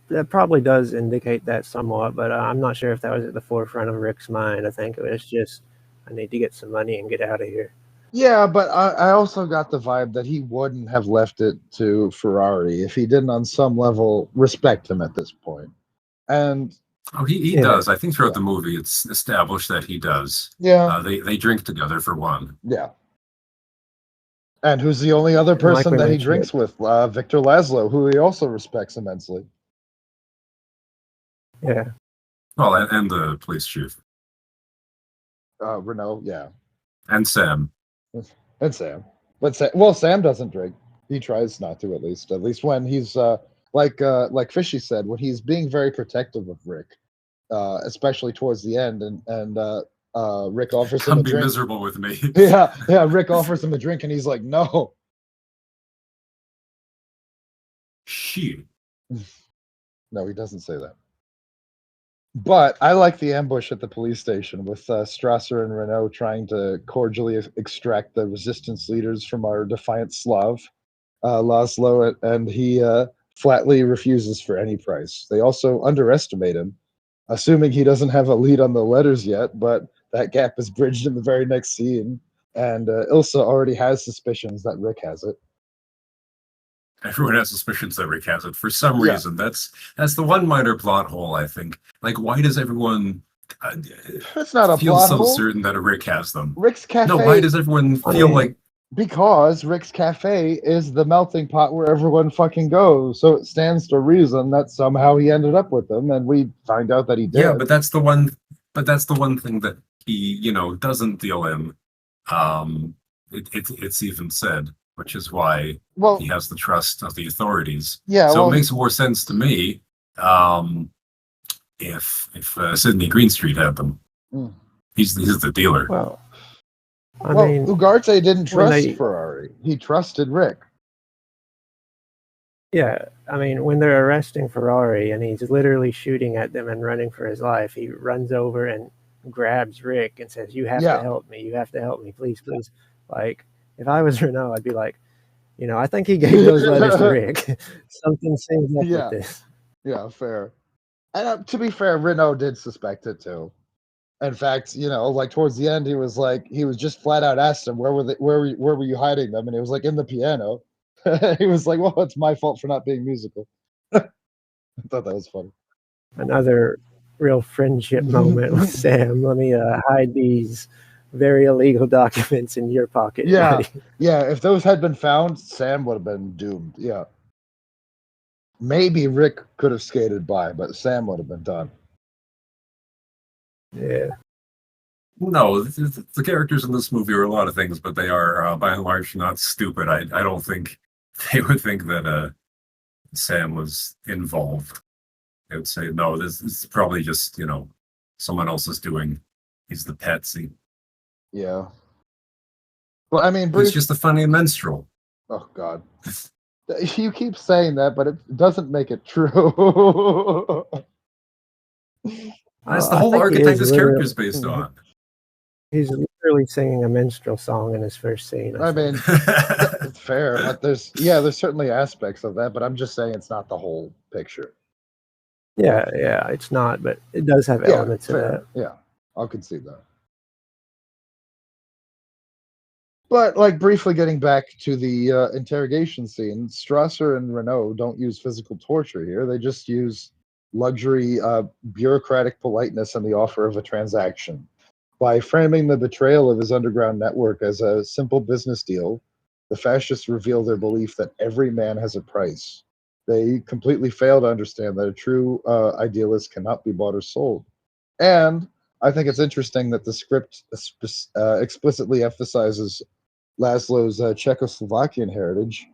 S3: that probably does indicate that somewhat, but I'm not sure if that was at the forefront of Rick's mind. I think it was just, I need to get some money and get out of here.
S1: Yeah, but I also got the vibe that he wouldn't have left it to Ferrari if he didn't, on some level, respect him at this point. And
S2: Oh, he
S3: Yeah.
S2: does. I think throughout
S1: Yeah.
S2: the movie, it's established that he does.
S1: yeah,
S2: They drink together for one.
S1: yeah. And who's the only other
S3: And like
S1: person
S3: we
S1: that he
S3: mentioned,
S1: drinks with? Victor Laszlo, who he also respects immensely.
S3: yeah,
S2: Well, and the police chief
S1: Renault, yeah.
S2: and Sam.
S1: And Sam. But Sam doesn't drink. He tries not to, at least. At least when he's like Fishy said, when he's being very protective of Rick, especially towards the end, and Rick offers him
S2: Come
S1: a
S2: be
S1: drink.
S2: miserable with me.
S1: Yeah. Rick offers him a drink, and he's like, "No."
S2: Shit.
S1: No, he doesn't say that. But I like the ambush at the police station with Strasser and Renault trying to cordially extract the resistance leaders from our defiant Slav, Laszlo, and he flatly refuses for any price. They also underestimate him, assuming he doesn't have a lead on the letters yet, but that gap is bridged in the very next scene, and Ilsa already has suspicions that Rick has it.
S2: Everyone has suspicions that Rick has it for some
S1: Yeah.
S2: reason. That's the one minor plot hole, I think. Like, why does everyone
S1: It's not a
S2: feel
S1: plot
S2: so
S1: hole.
S2: certain that a Rick has them?
S1: Rick's Cafe.
S2: No, why does everyone feel like
S1: Because Rick's Cafe is the melting pot where everyone fucking goes, so it stands to reason that somehow he ended up with them, and we find out that he did.
S2: yeah, but that's the one thing that he, you know, doesn't deal in. It's even said, which is why
S1: Well,
S2: he has the trust of the authorities.
S1: yeah.
S2: So
S1: Well,
S2: it makes more sense to me if Sidney Greenstreet had them.
S1: Mm.
S2: He's the dealer.
S3: well, I
S1: well,
S3: mean,
S1: Ugarte didn't
S3: when
S1: trust
S3: they-
S1: Ferrari. He trusted Rick.
S3: yeah, I mean, when they're arresting Ferrari and he's literally shooting at them and running for his life, he runs over and grabs Rick and says, "You have
S1: Yeah.
S3: to help me. You have to help me, please, please." Like, if I was Renault, I'd be like, you know, I think he gave those letters to Rick. Something seems up
S1: Yeah.
S3: with this.
S1: Yeah, fair. And to be fair, Renault did suspect it too. In fact, you know, like towards the end, he was just flat out asked him, where were you hiding them? And it was like, in the piano. He was like, well, it's my fault for not being musical. I thought that was funny.
S3: Another real friendship moment with Sam. Let me hide these very illegal documents in your pocket,
S1: Yeah.
S3: buddy.
S1: Yeah, if those had been found, Sam would have been doomed. Yeah. Maybe Rick could have skated by, but Sam would have been done.
S3: Yeah.
S2: No, the characters in this movie are a lot of things, but they are by and large not stupid. I don't think they would think that Sam was involved. They would say, no, this is probably just, you know, someone else is doing. He's the patsy.
S1: Yeah. Well, I mean,
S2: He's just a funny minstrel.
S1: Oh God. You keep saying that, but it doesn't make it true.
S2: That's the
S3: I
S2: whole
S3: think he
S2: archetype this
S3: literally-
S2: character's based on.
S3: He's literally singing a minstrel song in his first scene.
S1: I mean, it's fair. But there's certainly aspects of that, but I'm just saying it's not the whole picture.
S3: yeah, it's not, but it does have elements of
S1: fair.
S3: that.
S1: Yeah, I'll concede that. But like briefly getting back to the interrogation scene, Strasser and Renault don't use physical torture here. They just use luxury bureaucratic politeness and the offer of a transaction. By framing the betrayal of his underground network as a simple business deal, the fascists reveal their belief that every man has a price, They completely fail to understand that a true idealist cannot be bought or sold. And I think it's interesting that the script explicitly emphasizes Laszlo's Czechoslovakian heritage.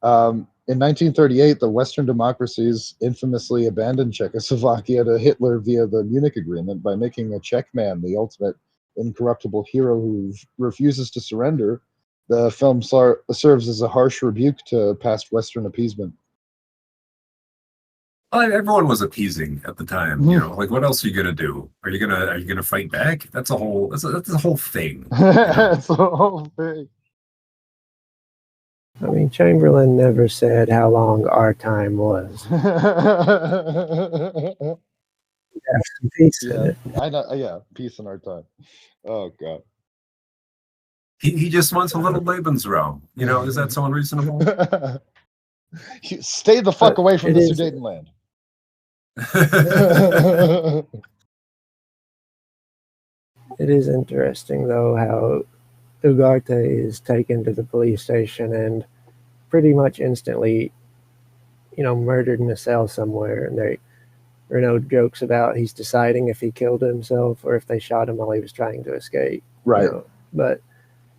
S1: In 1938, the Western democracies infamously abandoned Czechoslovakia to Hitler via the Munich Agreement by making a Czech man the ultimate incorruptible hero who refuses to surrender. The film serves as a harsh rebuke to past Western appeasement.
S2: Everyone was appeasing at the time, like what else are you gonna do? Are you gonna fight back? That's a whole thing.
S1: That's the whole thing.
S3: I mean, Chamberlain never said how long our time was. Have some peace in it.
S1: I know. Yeah, peace in our time. Oh god.
S2: He just wants a little Lebensraum. Is that so unreasonable?
S1: Stay the fuck away from the Sudetenland.
S3: It is interesting, though, how Ugarte is taken to the police station and pretty much instantly, murdered in a cell somewhere. And there are no jokes about he's deciding if he killed himself or if they shot him while he was trying to escape.
S1: Right.
S3: But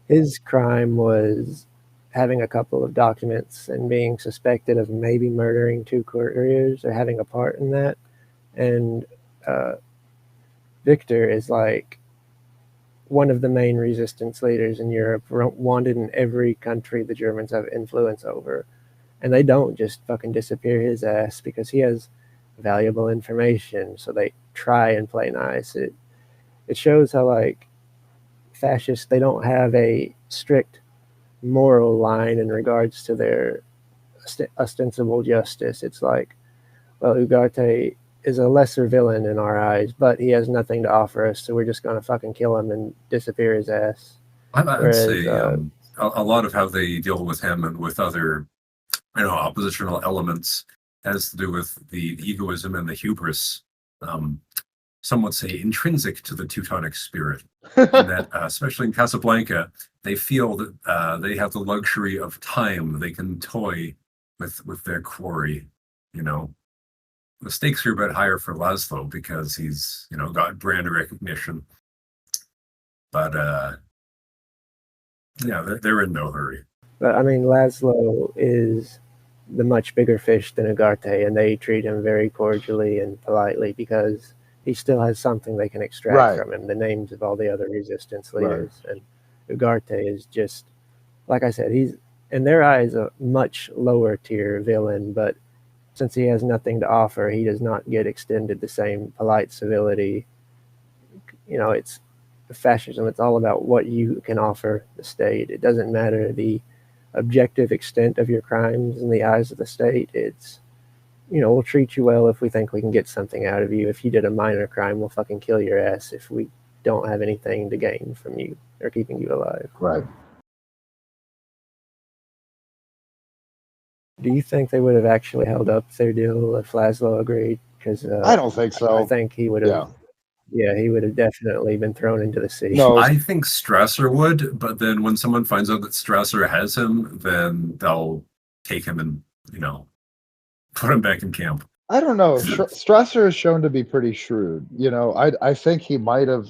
S3: his crime was having a couple of documents and being suspected of maybe murdering 2 couriers or having a part in that. And Victor is like one of the main resistance leaders in Europe, wanted in every country the Germans have influence over. And they don't just fucking disappear his ass because he has valuable information. So they try and play nice. It shows how, like, fascists, they don't have a strict moral line in regards to their ostensible justice. It's like, well, Ugarte is a lesser villain in our eyes, but he has nothing to offer us, so we're just going to fucking kill him and disappear his ass.
S2: I'd say a lot of how they deal with him and with other, oppositional elements has to do with the egoism and the hubris. Some would say intrinsic to the Teutonic spirit. And that, especially in Casablanca, they feel that they have the luxury of time. They can toy with their quarry. The stakes are a bit higher for Laszlo because he's, got brand recognition. But they're in no hurry.
S3: But I mean, Laszlo is the much bigger fish than Ugarte, and they treat him very cordially and politely because he still has something they can extract from him, the names of all the other resistance leaders. Right. And Ugarte is just, like I said, he's, in their eyes, a much lower tier villain, but since he has nothing to offer, he does not get extended the same polite civility. It's fascism. It's all about what you can offer the state. It doesn't matter the objective extent of your crimes in the eyes of the state. It's, we'll treat you well if we think we can get something out of you. If you did a minor crime, we'll fucking kill your ass if we don't have anything to gain from you or keeping you alive.
S1: Right.
S3: Do you think they would have actually held up their deal if Laszlo agreed? Because
S1: I don't think so.
S3: I think he would have. Yeah, he would have definitely been thrown into the sea.
S2: No, I think Strasser would, but then when someone finds out that Strasser has him, then they'll take him and, put him back in camp.
S1: I don't know. Strasser is shown to be pretty shrewd. I think he might have,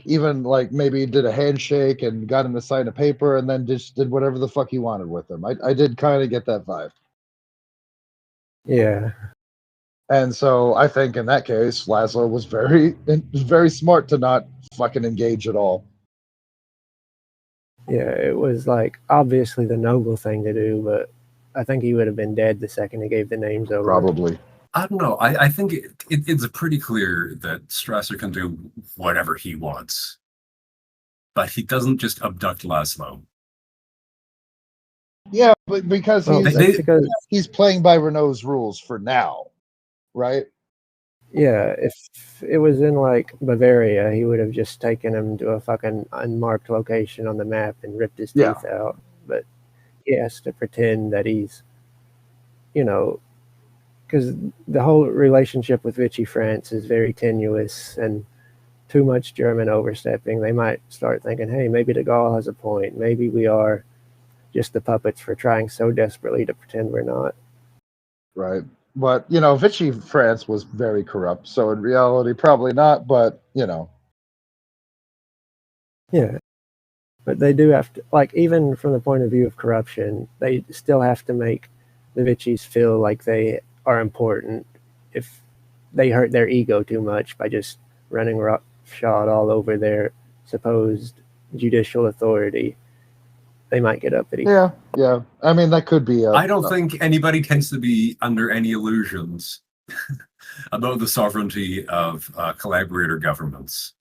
S1: even maybe did a handshake and got him to sign a paper and then just did whatever the fuck he wanted with him. I did kind of get that vibe.
S3: Yeah.
S1: And so I think in that case, Laszlo was very smart to not fucking engage at all.
S3: Yeah, it was obviously the noble thing to do, but I think he would have been dead the second he gave the names over.
S1: Probably.
S2: I don't know. I think it's pretty clear that Strasser can do whatever he wants. But he doesn't just abduct Laszlo.
S1: Yeah, but because he's playing by Renault's rules for now, right?
S3: Yeah, if it was in Bavaria, he would have just taken him to a fucking unmarked location on the map and ripped his teeth out. But he has to pretend that he's, because the whole relationship with Vichy France is very tenuous and too much German overstepping. They might start thinking, hey, maybe de Gaulle has a point. Maybe we are just the puppets for trying so desperately to pretend we're not.
S1: Right. But, Vichy France was very corrupt. So in reality, probably not. But,
S3: Yeah. But they do have to, like, even from the point of view of corruption, they still have to make the Vichys feel like they are important. If they hurt their ego too much by just running roughshod all over their supposed judicial authority, they might get uppity.
S1: Yeah. I mean, that could be.
S2: I don't think anybody tends to be under any illusions about the sovereignty of collaborator governments.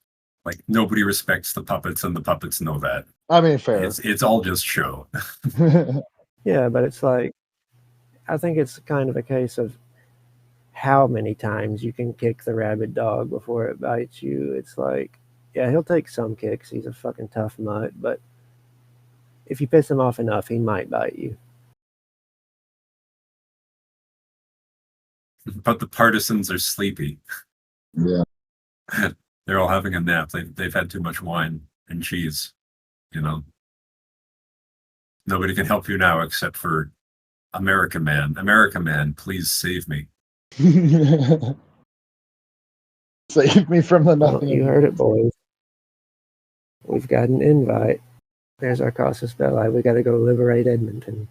S2: Like, nobody respects the puppets, and the puppets know that.
S1: I mean, fair.
S2: It's all just show.
S3: Yeah, but it's like, I think it's kind of a case of how many times you can kick the rabid dog before it bites you. It's like, yeah, he'll take some kicks. He's a fucking tough mutt, but if you piss him off enough, he might bite you.
S2: But the partisans are sleepy.
S1: Yeah.
S2: They're all having a nap. They've had too much wine and cheese. Nobody can help you now except for America Man. America Man, please save me.
S1: Save me from the nothing.
S3: Well, you heard it, boys. We've got an invite. There's our casus belli. We got to go liberate Edmonton.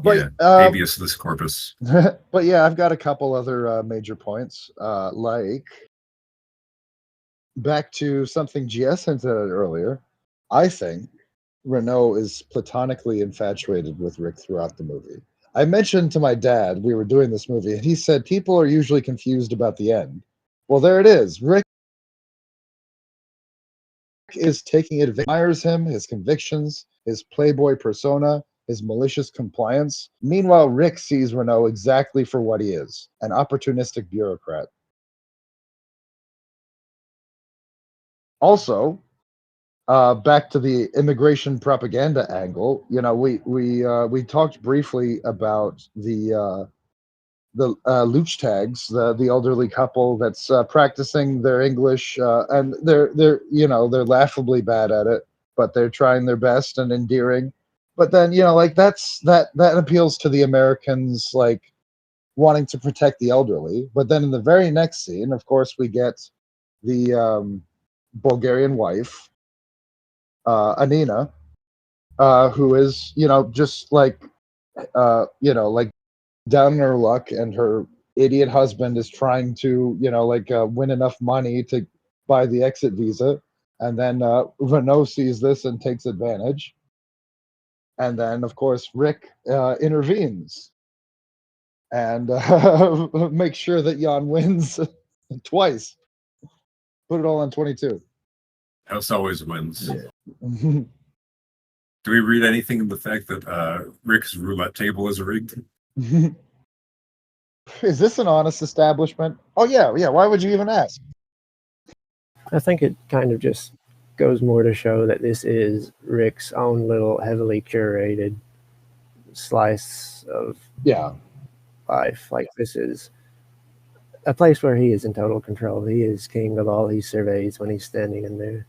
S2: But habeas this corpus.
S1: But yeah, I've got a couple other major points. Like, back to something GS hinted at earlier, I think Renault is platonically infatuated with Rick throughout the movie. I mentioned to my dad we were doing this movie, and he said people are usually confused about the end. Well, there it is. Rick is taking admires him, his convictions, his playboy persona, his malicious compliance. Meanwhile, Rick sees Renault exactly for what he is, an opportunistic bureaucrat. Also, back to the immigration propaganda angle, we talked briefly about the Looch tags, the elderly couple that's practicing their English, and they're laughably bad at it, but they're trying their best and endearing. But then that appeals to the Americans, like, wanting to protect the elderly. But then in the very next scene, of course, we get the Bulgarian wife, Anina, who is just like down in her luck, and her idiot husband is trying to win enough money to buy the exit visa, and then Renault sees this and takes advantage, and then of course Rick intervenes and makes sure that Jan wins twice. Put it all on 22.
S2: House always wins.
S1: Yeah.
S2: Do we read anything in the fact that Rick's roulette table is rigged?
S1: Is this an honest establishment? Oh, yeah. Why would you even ask?
S3: I think it kind of just goes more to show that this is Rick's own little heavily curated slice of life. Like, this is a place where he is in total control. He is king of all he surveys when he's standing in there.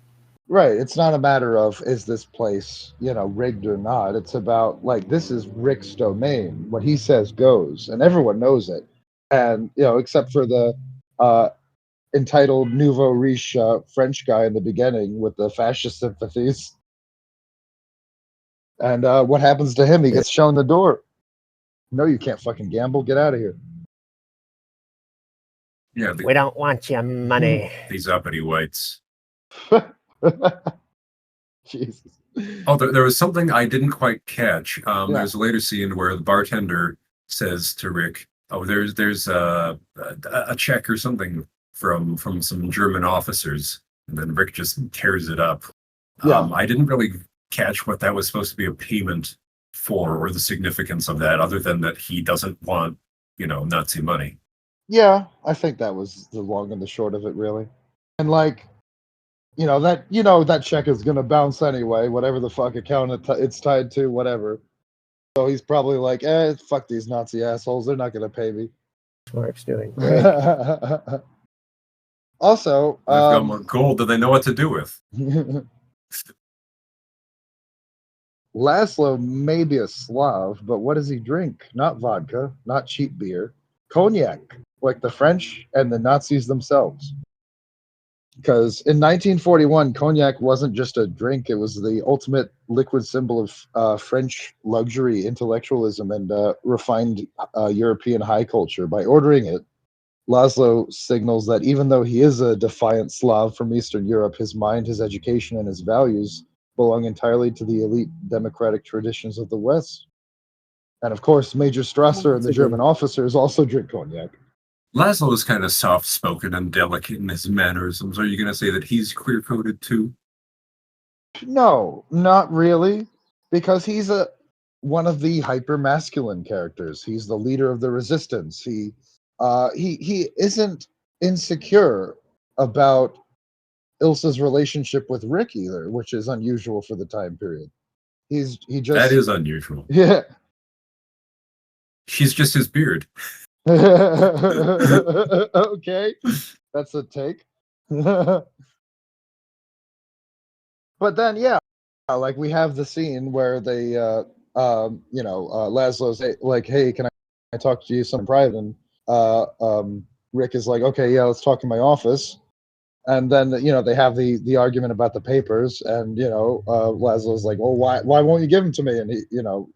S1: Right. It's not a matter of, is this place, rigged or not. It's about, like, this is Rick's domain. What he says goes, and everyone knows it. And, except for the entitled nouveau riche French guy in the beginning with the fascist sympathies. And what happens to him? He gets shown the door. No, you can't fucking gamble. Get out of here.
S2: Yeah,
S3: we don't want your money.
S2: These uppity whites.
S1: Jesus.
S2: Oh, there was something I didn't quite catch. There's a later scene where the bartender says to Rick, "Oh, there's a check or something from some German officers," and then Rick just tears it up. I didn't really catch what that was supposed to be a payment for, or the significance of that, other than that he doesn't want, Nazi money.
S1: Yeah, I think that was the long and the short of it, really. And like, that check is gonna bounce anyway, whatever the fuck account it's tied to, whatever. So he's probably like, fuck these Nazi assholes, they're not gonna pay me.
S3: Mark's doing great.
S1: Also,
S2: they've got more gold that they know what to do with.
S1: Laszlo may be a Slav, but what does he drink? Not vodka, not cheap beer, cognac, like the French and the Nazis themselves. Because in 1941, cognac wasn't just a drink, it was the ultimate liquid symbol of French luxury, intellectualism, and refined European high culture. By ordering it, Laszlo signals that even though he is a defiant Slav from Eastern Europe, his mind, his education, and his values belong entirely to the elite democratic traditions of the West. And of course, Major Strasser and the German officers also drink cognac.
S2: Laszlo is kind of soft-spoken and delicate in his mannerisms. Are you going to say that he's queer-coded too?
S1: No, not really, because he's one of the hyper-masculine characters. He's the leader of the resistance. He isn't insecure about Ilsa's relationship with Rick either, which is unusual for the time period. He just
S2: That is unusual.
S1: Yeah.
S2: She's just his beard.
S1: Okay, that's a take. But then, yeah, like we have the scene where they, Laszlo's like, "Hey, can I talk to you something private?" And Rick is like, "Okay, yeah, let's talk in my office." And then they have the argument about the papers, and Laszlo's like, "Well, why won't you give them to me?" And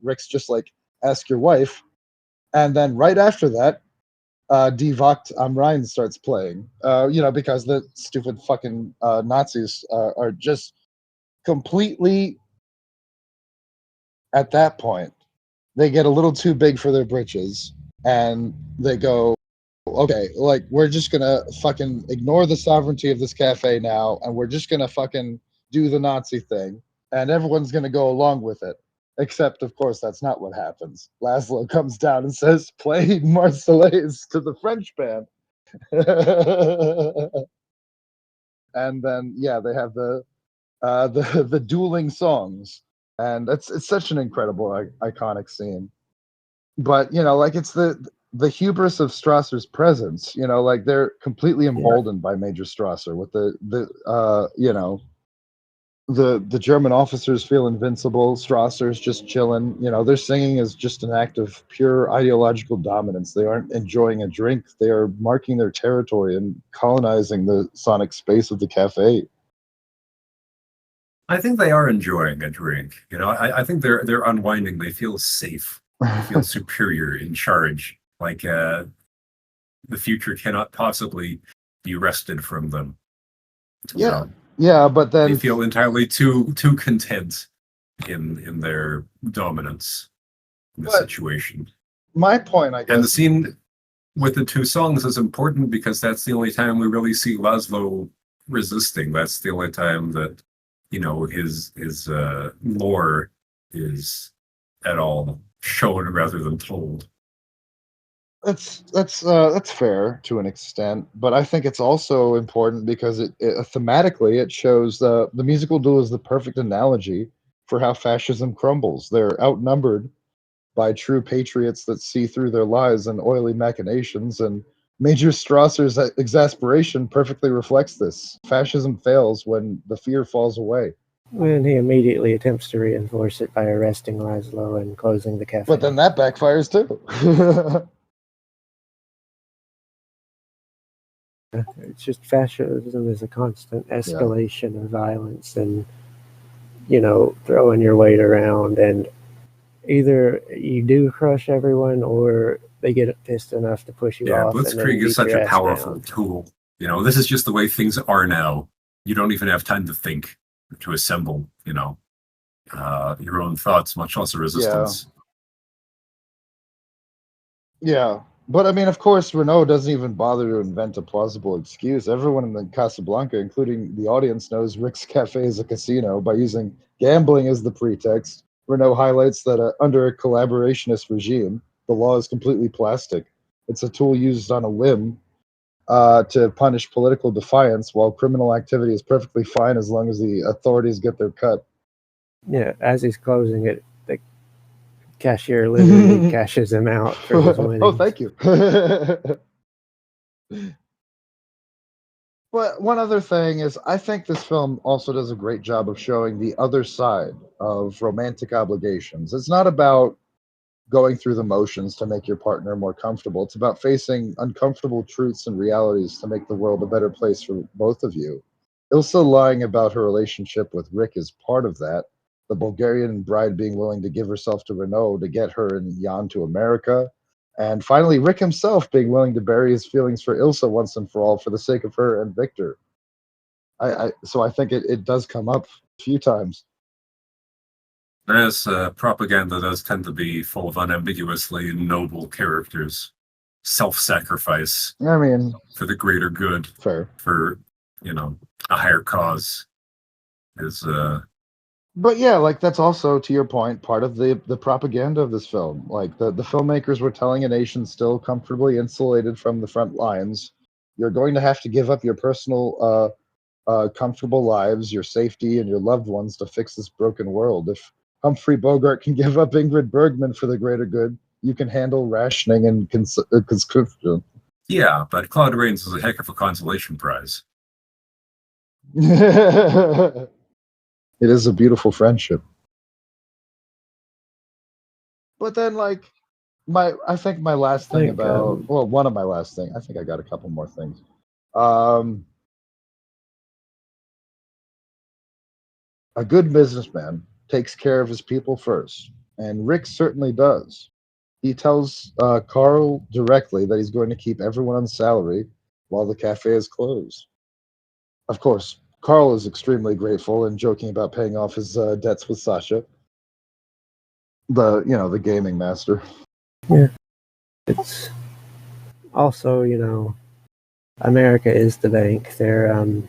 S1: Rick's just like, "Ask your wife." And then right after that, Die Wacht am Rhein starts playing, because the stupid fucking Nazis are just completely, at that point, they get a little too big for their britches, and they go, okay, like, we're just gonna fucking ignore the sovereignty of this cafe now, and we're just gonna fucking do the Nazi thing, and everyone's gonna go along with it. Except, of course, that's not what happens. Laszlo comes down and says, "Play Marseillaise" to the French band. And then, yeah, they have the dueling songs, and it's such an incredible, iconic scene. But like, it's the hubris of Strasser's presence. Like, they're completely emboldened by Major Strasser with the German officers feel invincible. Strasser's just chilling. Their singing is just an act of pure ideological dominance. They aren't enjoying a drink. They are marking their territory and colonizing the sonic space of the cafe.
S2: I think they are enjoying a drink. I think they're unwinding. They feel safe. They feel superior, in charge. Like the future cannot possibly be wrested from them.
S1: Yeah. Yeah, but then
S2: they feel entirely too content in their dominance in the situation.
S1: My point, I guess,
S2: and the scene with the two songs is important because that's the only time we really see Laszlo resisting. That's the only time that his lore is at all shown rather than told.
S1: That's fair to an extent, but I think it's also important because it thematically it shows the musical duel is the perfect analogy for how fascism crumbles. They're outnumbered by true patriots that see through their lies and oily machinations, and Major Strasser's exasperation perfectly reflects this. Fascism fails when the fear falls away.
S3: When he immediately attempts to reinforce it by arresting Laszlo and closing the cafe.
S1: But then that backfires too.
S3: It's just fascism is a constant escalation of violence and, throwing your weight around. And either you do crush everyone or they get pissed enough to push you off.
S2: Blitzkrieg is such a powerful tool. This is just the way things are now. You don't even have time to think, to assemble, your own thoughts, much less a resistance.
S1: Yeah. But I mean, of course, Renault doesn't even bother to invent a plausible excuse. Everyone in the Casablanca, including the audience, knows Rick's Cafe is a casino. By using gambling as the pretext, Renault highlights that under a collaborationist regime, the law is completely plastic. It's a tool used on a whim to punish political defiance, while criminal activity is perfectly fine as long as the authorities get their cut.
S3: Yeah, as he's closing it, the cashier literally cashes him out for his winnings.
S1: Oh, thank you. But one other thing is, I think this film also does a great job of showing the other side of romantic obligations. It's not about going through the motions to make your partner more comfortable. It's about facing uncomfortable truths and realities to make the world a better place for both of you. Ilsa lying about her relationship with Rick is part of that. The Bulgarian bride being willing to give herself to Renault to get her and Jan to America. And finally, Rick himself being willing to bury his feelings for Ilsa once and for all for the sake of her and Victor. So I think it does come up a few times.
S2: As propaganda does tend to be full of unambiguously noble characters, self-sacrifice
S1: I mean,
S2: for the greater good,
S1: fair.
S2: for a higher cause is
S1: But yeah, like that's also, to your point, part of the propaganda of this film. Like the filmmakers were telling a nation still comfortably insulated from the front lines, you're going to have to give up your personal comfortable lives, your safety, and your loved ones to fix this broken world. If Humphrey Bogart can give up Ingrid Bergman for the greater good, you can handle rationing and conscription.
S2: yeah, but Claude Rains is a heck of a consolation prize.
S1: It is a beautiful friendship. But then, like, I think my last thing about, well, one of my last things, I think I got a couple more things. A good businessman takes care of his people first, and Rick certainly does. He tells Carl directly that he's going to keep everyone on salary while the cafe is closed. Of course, Carl is extremely grateful and joking about paying off his debts with Sasha, the gaming master.
S3: Yeah, it's also America is the bank. They're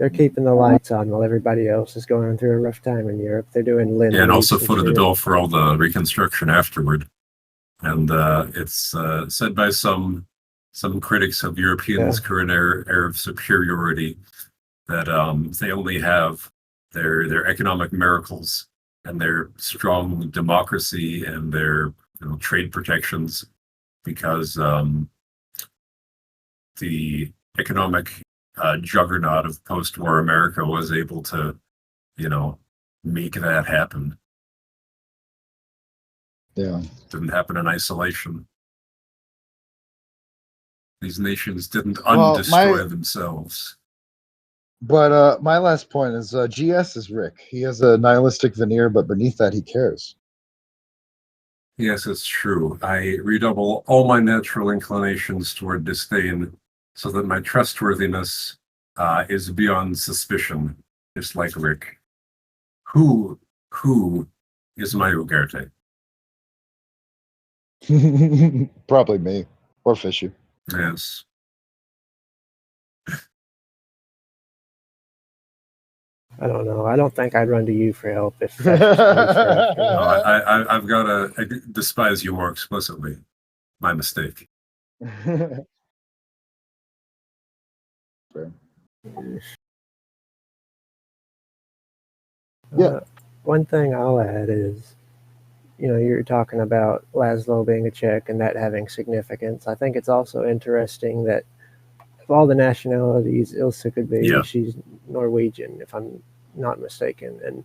S3: keeping the lights on while everybody else is going through a rough time in Europe. They're doing lend
S2: Yeah, and also
S3: lease
S2: footed the
S3: shit.
S2: bill for all the reconstruction afterward. And it's said by some critics of Europeans' current era of superiority that they only have their economic miracles and their strong democracy and their trade protections because the economic juggernaut of post-war America was able to, make that happen.
S1: Yeah.
S2: Didn't happen in isolation. These nations didn't undestroy themselves.
S1: But my last point is GS is Rick. He has a nihilistic veneer, but beneath that, he cares.
S2: Yes, it's true. I redouble all my natural inclinations toward disdain so that my trustworthiness is beyond suspicion, just like Rick. Who is my Ugarte?
S1: Probably me or Fishy.
S2: Yes.
S3: I don't know. I don't think I'd run to you for help if
S2: I've got to despise you more explicitly. My mistake.
S1: Yeah.
S3: One thing I'll add is, you're talking about Laszlo being a Czech and that having significance. I think it's also interesting that of all the nationalities Ilsa could be, she's Norwegian, if I'm not mistaken. And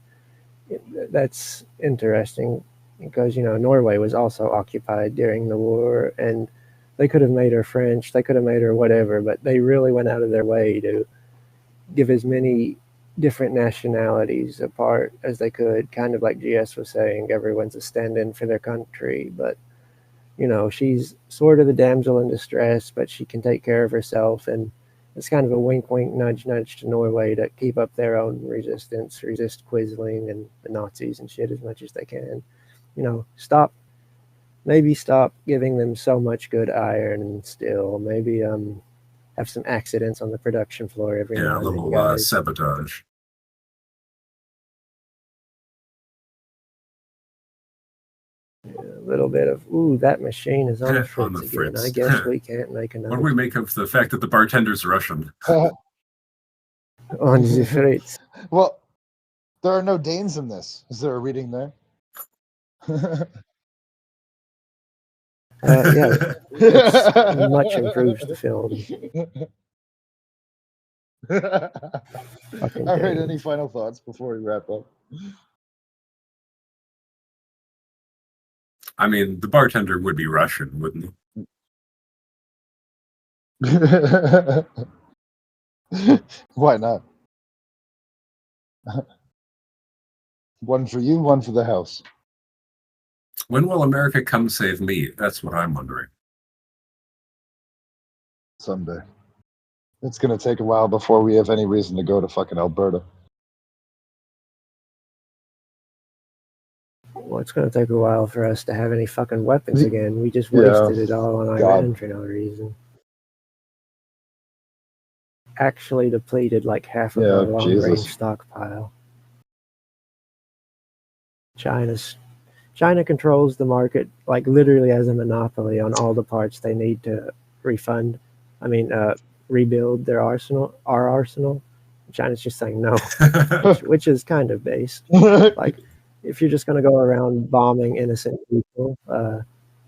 S3: that's interesting because, Norway was also occupied during the war, and they could have made her French, they could have made her whatever, but they really went out of their way to give as many different nationalities a part as they could, kind of like GS was saying, everyone's a stand-in for their country, but she's sort of the damsel in distress, but she can take care of herself, and it's kind of a wink nudge to Norway to keep up their own resistance, resist Quisling and the Nazis and shit as much as they can. Stop giving them so much good iron and steel. Maybe have some accidents on the production floor every now and then.
S2: Yeah, a little sabotage.
S3: Yeah, a little bit of, that machine is on the fritz again.
S2: Fritz.
S3: I guess we can't make another.
S2: What do we make of the fact that the bartender's Russian?
S3: On the fritz.
S1: Well, there are no Danes in this. Is there a reading there?
S3: Yeah, it much improves the film. Fucking
S1: All right,
S3: things.
S1: any final thoughts before we wrap up?
S2: I mean, the bartender would be Russian, wouldn't he?
S1: Why not? One for you, one for the house.
S2: When will America come save me? That's what I'm wondering.
S1: Someday. It's going to take a while before we have any reason to go to fucking Alberta.
S3: Well, it's going to take a while for us to have any fucking weapons again. We just
S1: Yeah.
S3: wasted it all on Iran for no reason. Actually depleted like half of
S1: Yeah,
S3: our long-range
S1: Jesus.
S3: stockpile. China controls the market, like literally as a monopoly on all the parts they need to rebuild our arsenal. China's just saying no, which is kind of based. Like, if you're just going to go around bombing innocent people,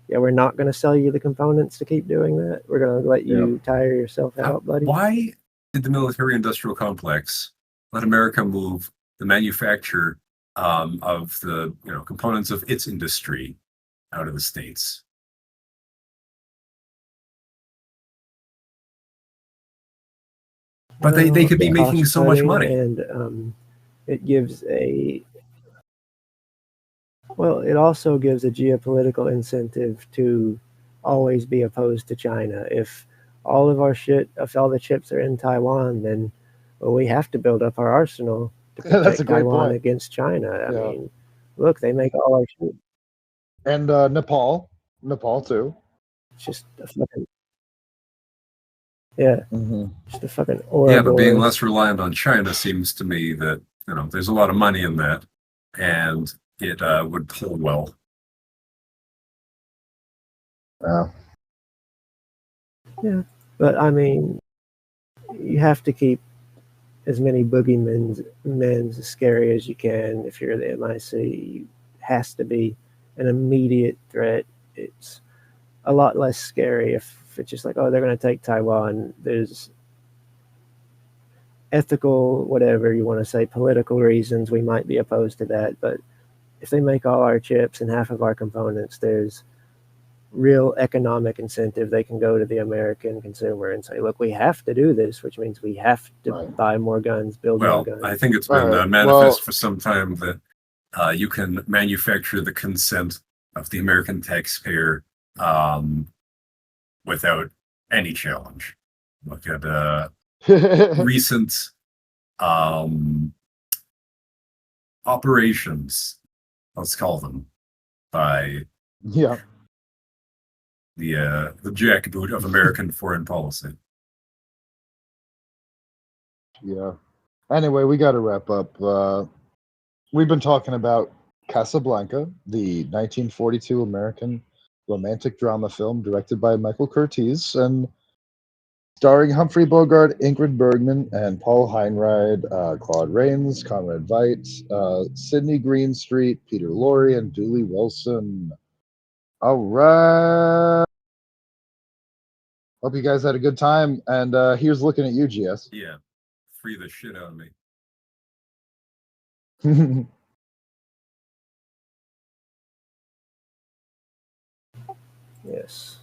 S3: we're not going to sell you the components to keep doing that. We're going to let you tire yourself out, buddy.
S2: Why did the military-industrial complex let America move the manufacture of the components of its industry out of the States? But they could be making so much money.
S3: And it gives it also gives a geopolitical incentive to always be opposed to China. If all the chips are in Taiwan, then we have to build up our arsenal to protect Taiwan against China. I mean, look, they make all our shit.
S1: And Nepal too.
S3: It's just a fucking just a fucking Ouroboros.
S2: Yeah, but being less reliant on China seems to me that there's a lot of money in that, and it would pull well.
S3: Yeah, but I mean, you have to keep as many boogeymen as scary as you can. If you're the MIC, it has to be an immediate threat. It's a lot less scary if it's just like, oh, they're going to take Taiwan. There's ethical, whatever you want to say, political reasons we might be opposed to that. But if they make all our chips and half of our components, there's real economic incentive. They can go to the American consumer and say, look, we have to do this, which means we have to buy more guns, build more guns.
S2: I think it's been manifest for some time that you can manufacture the consent of the American taxpayer without any challenge. Look at recent operations, let's call them, by the jackboot of American foreign policy.
S1: Yeah. Anyway, we got to wrap up. We've been talking about Casablanca, the 1942 American romantic drama film directed by Michael Curtiz and starring Humphrey Bogart, Ingrid Bergman, and Paul Heinride, Claude Rains, Conrad Veidt, Sidney Greenstreet, Peter Lorre, and Dooley Wilson. All right. Hope you guys had a good time. And here's looking at you, GS.
S2: Yeah. Free the shit out of me.
S3: Yes.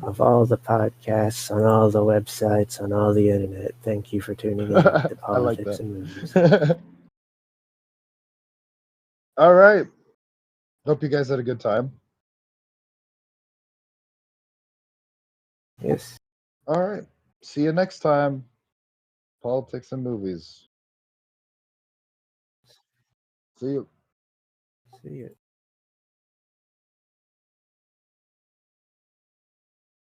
S3: Of all the podcasts, on all the websites, on all the internet, thank you for tuning in to Politics and Movies.
S1: All right. Hope you guys had a good time.
S3: Yes.
S1: All right. See you next time. Politics and Movies. See you.
S3: See you.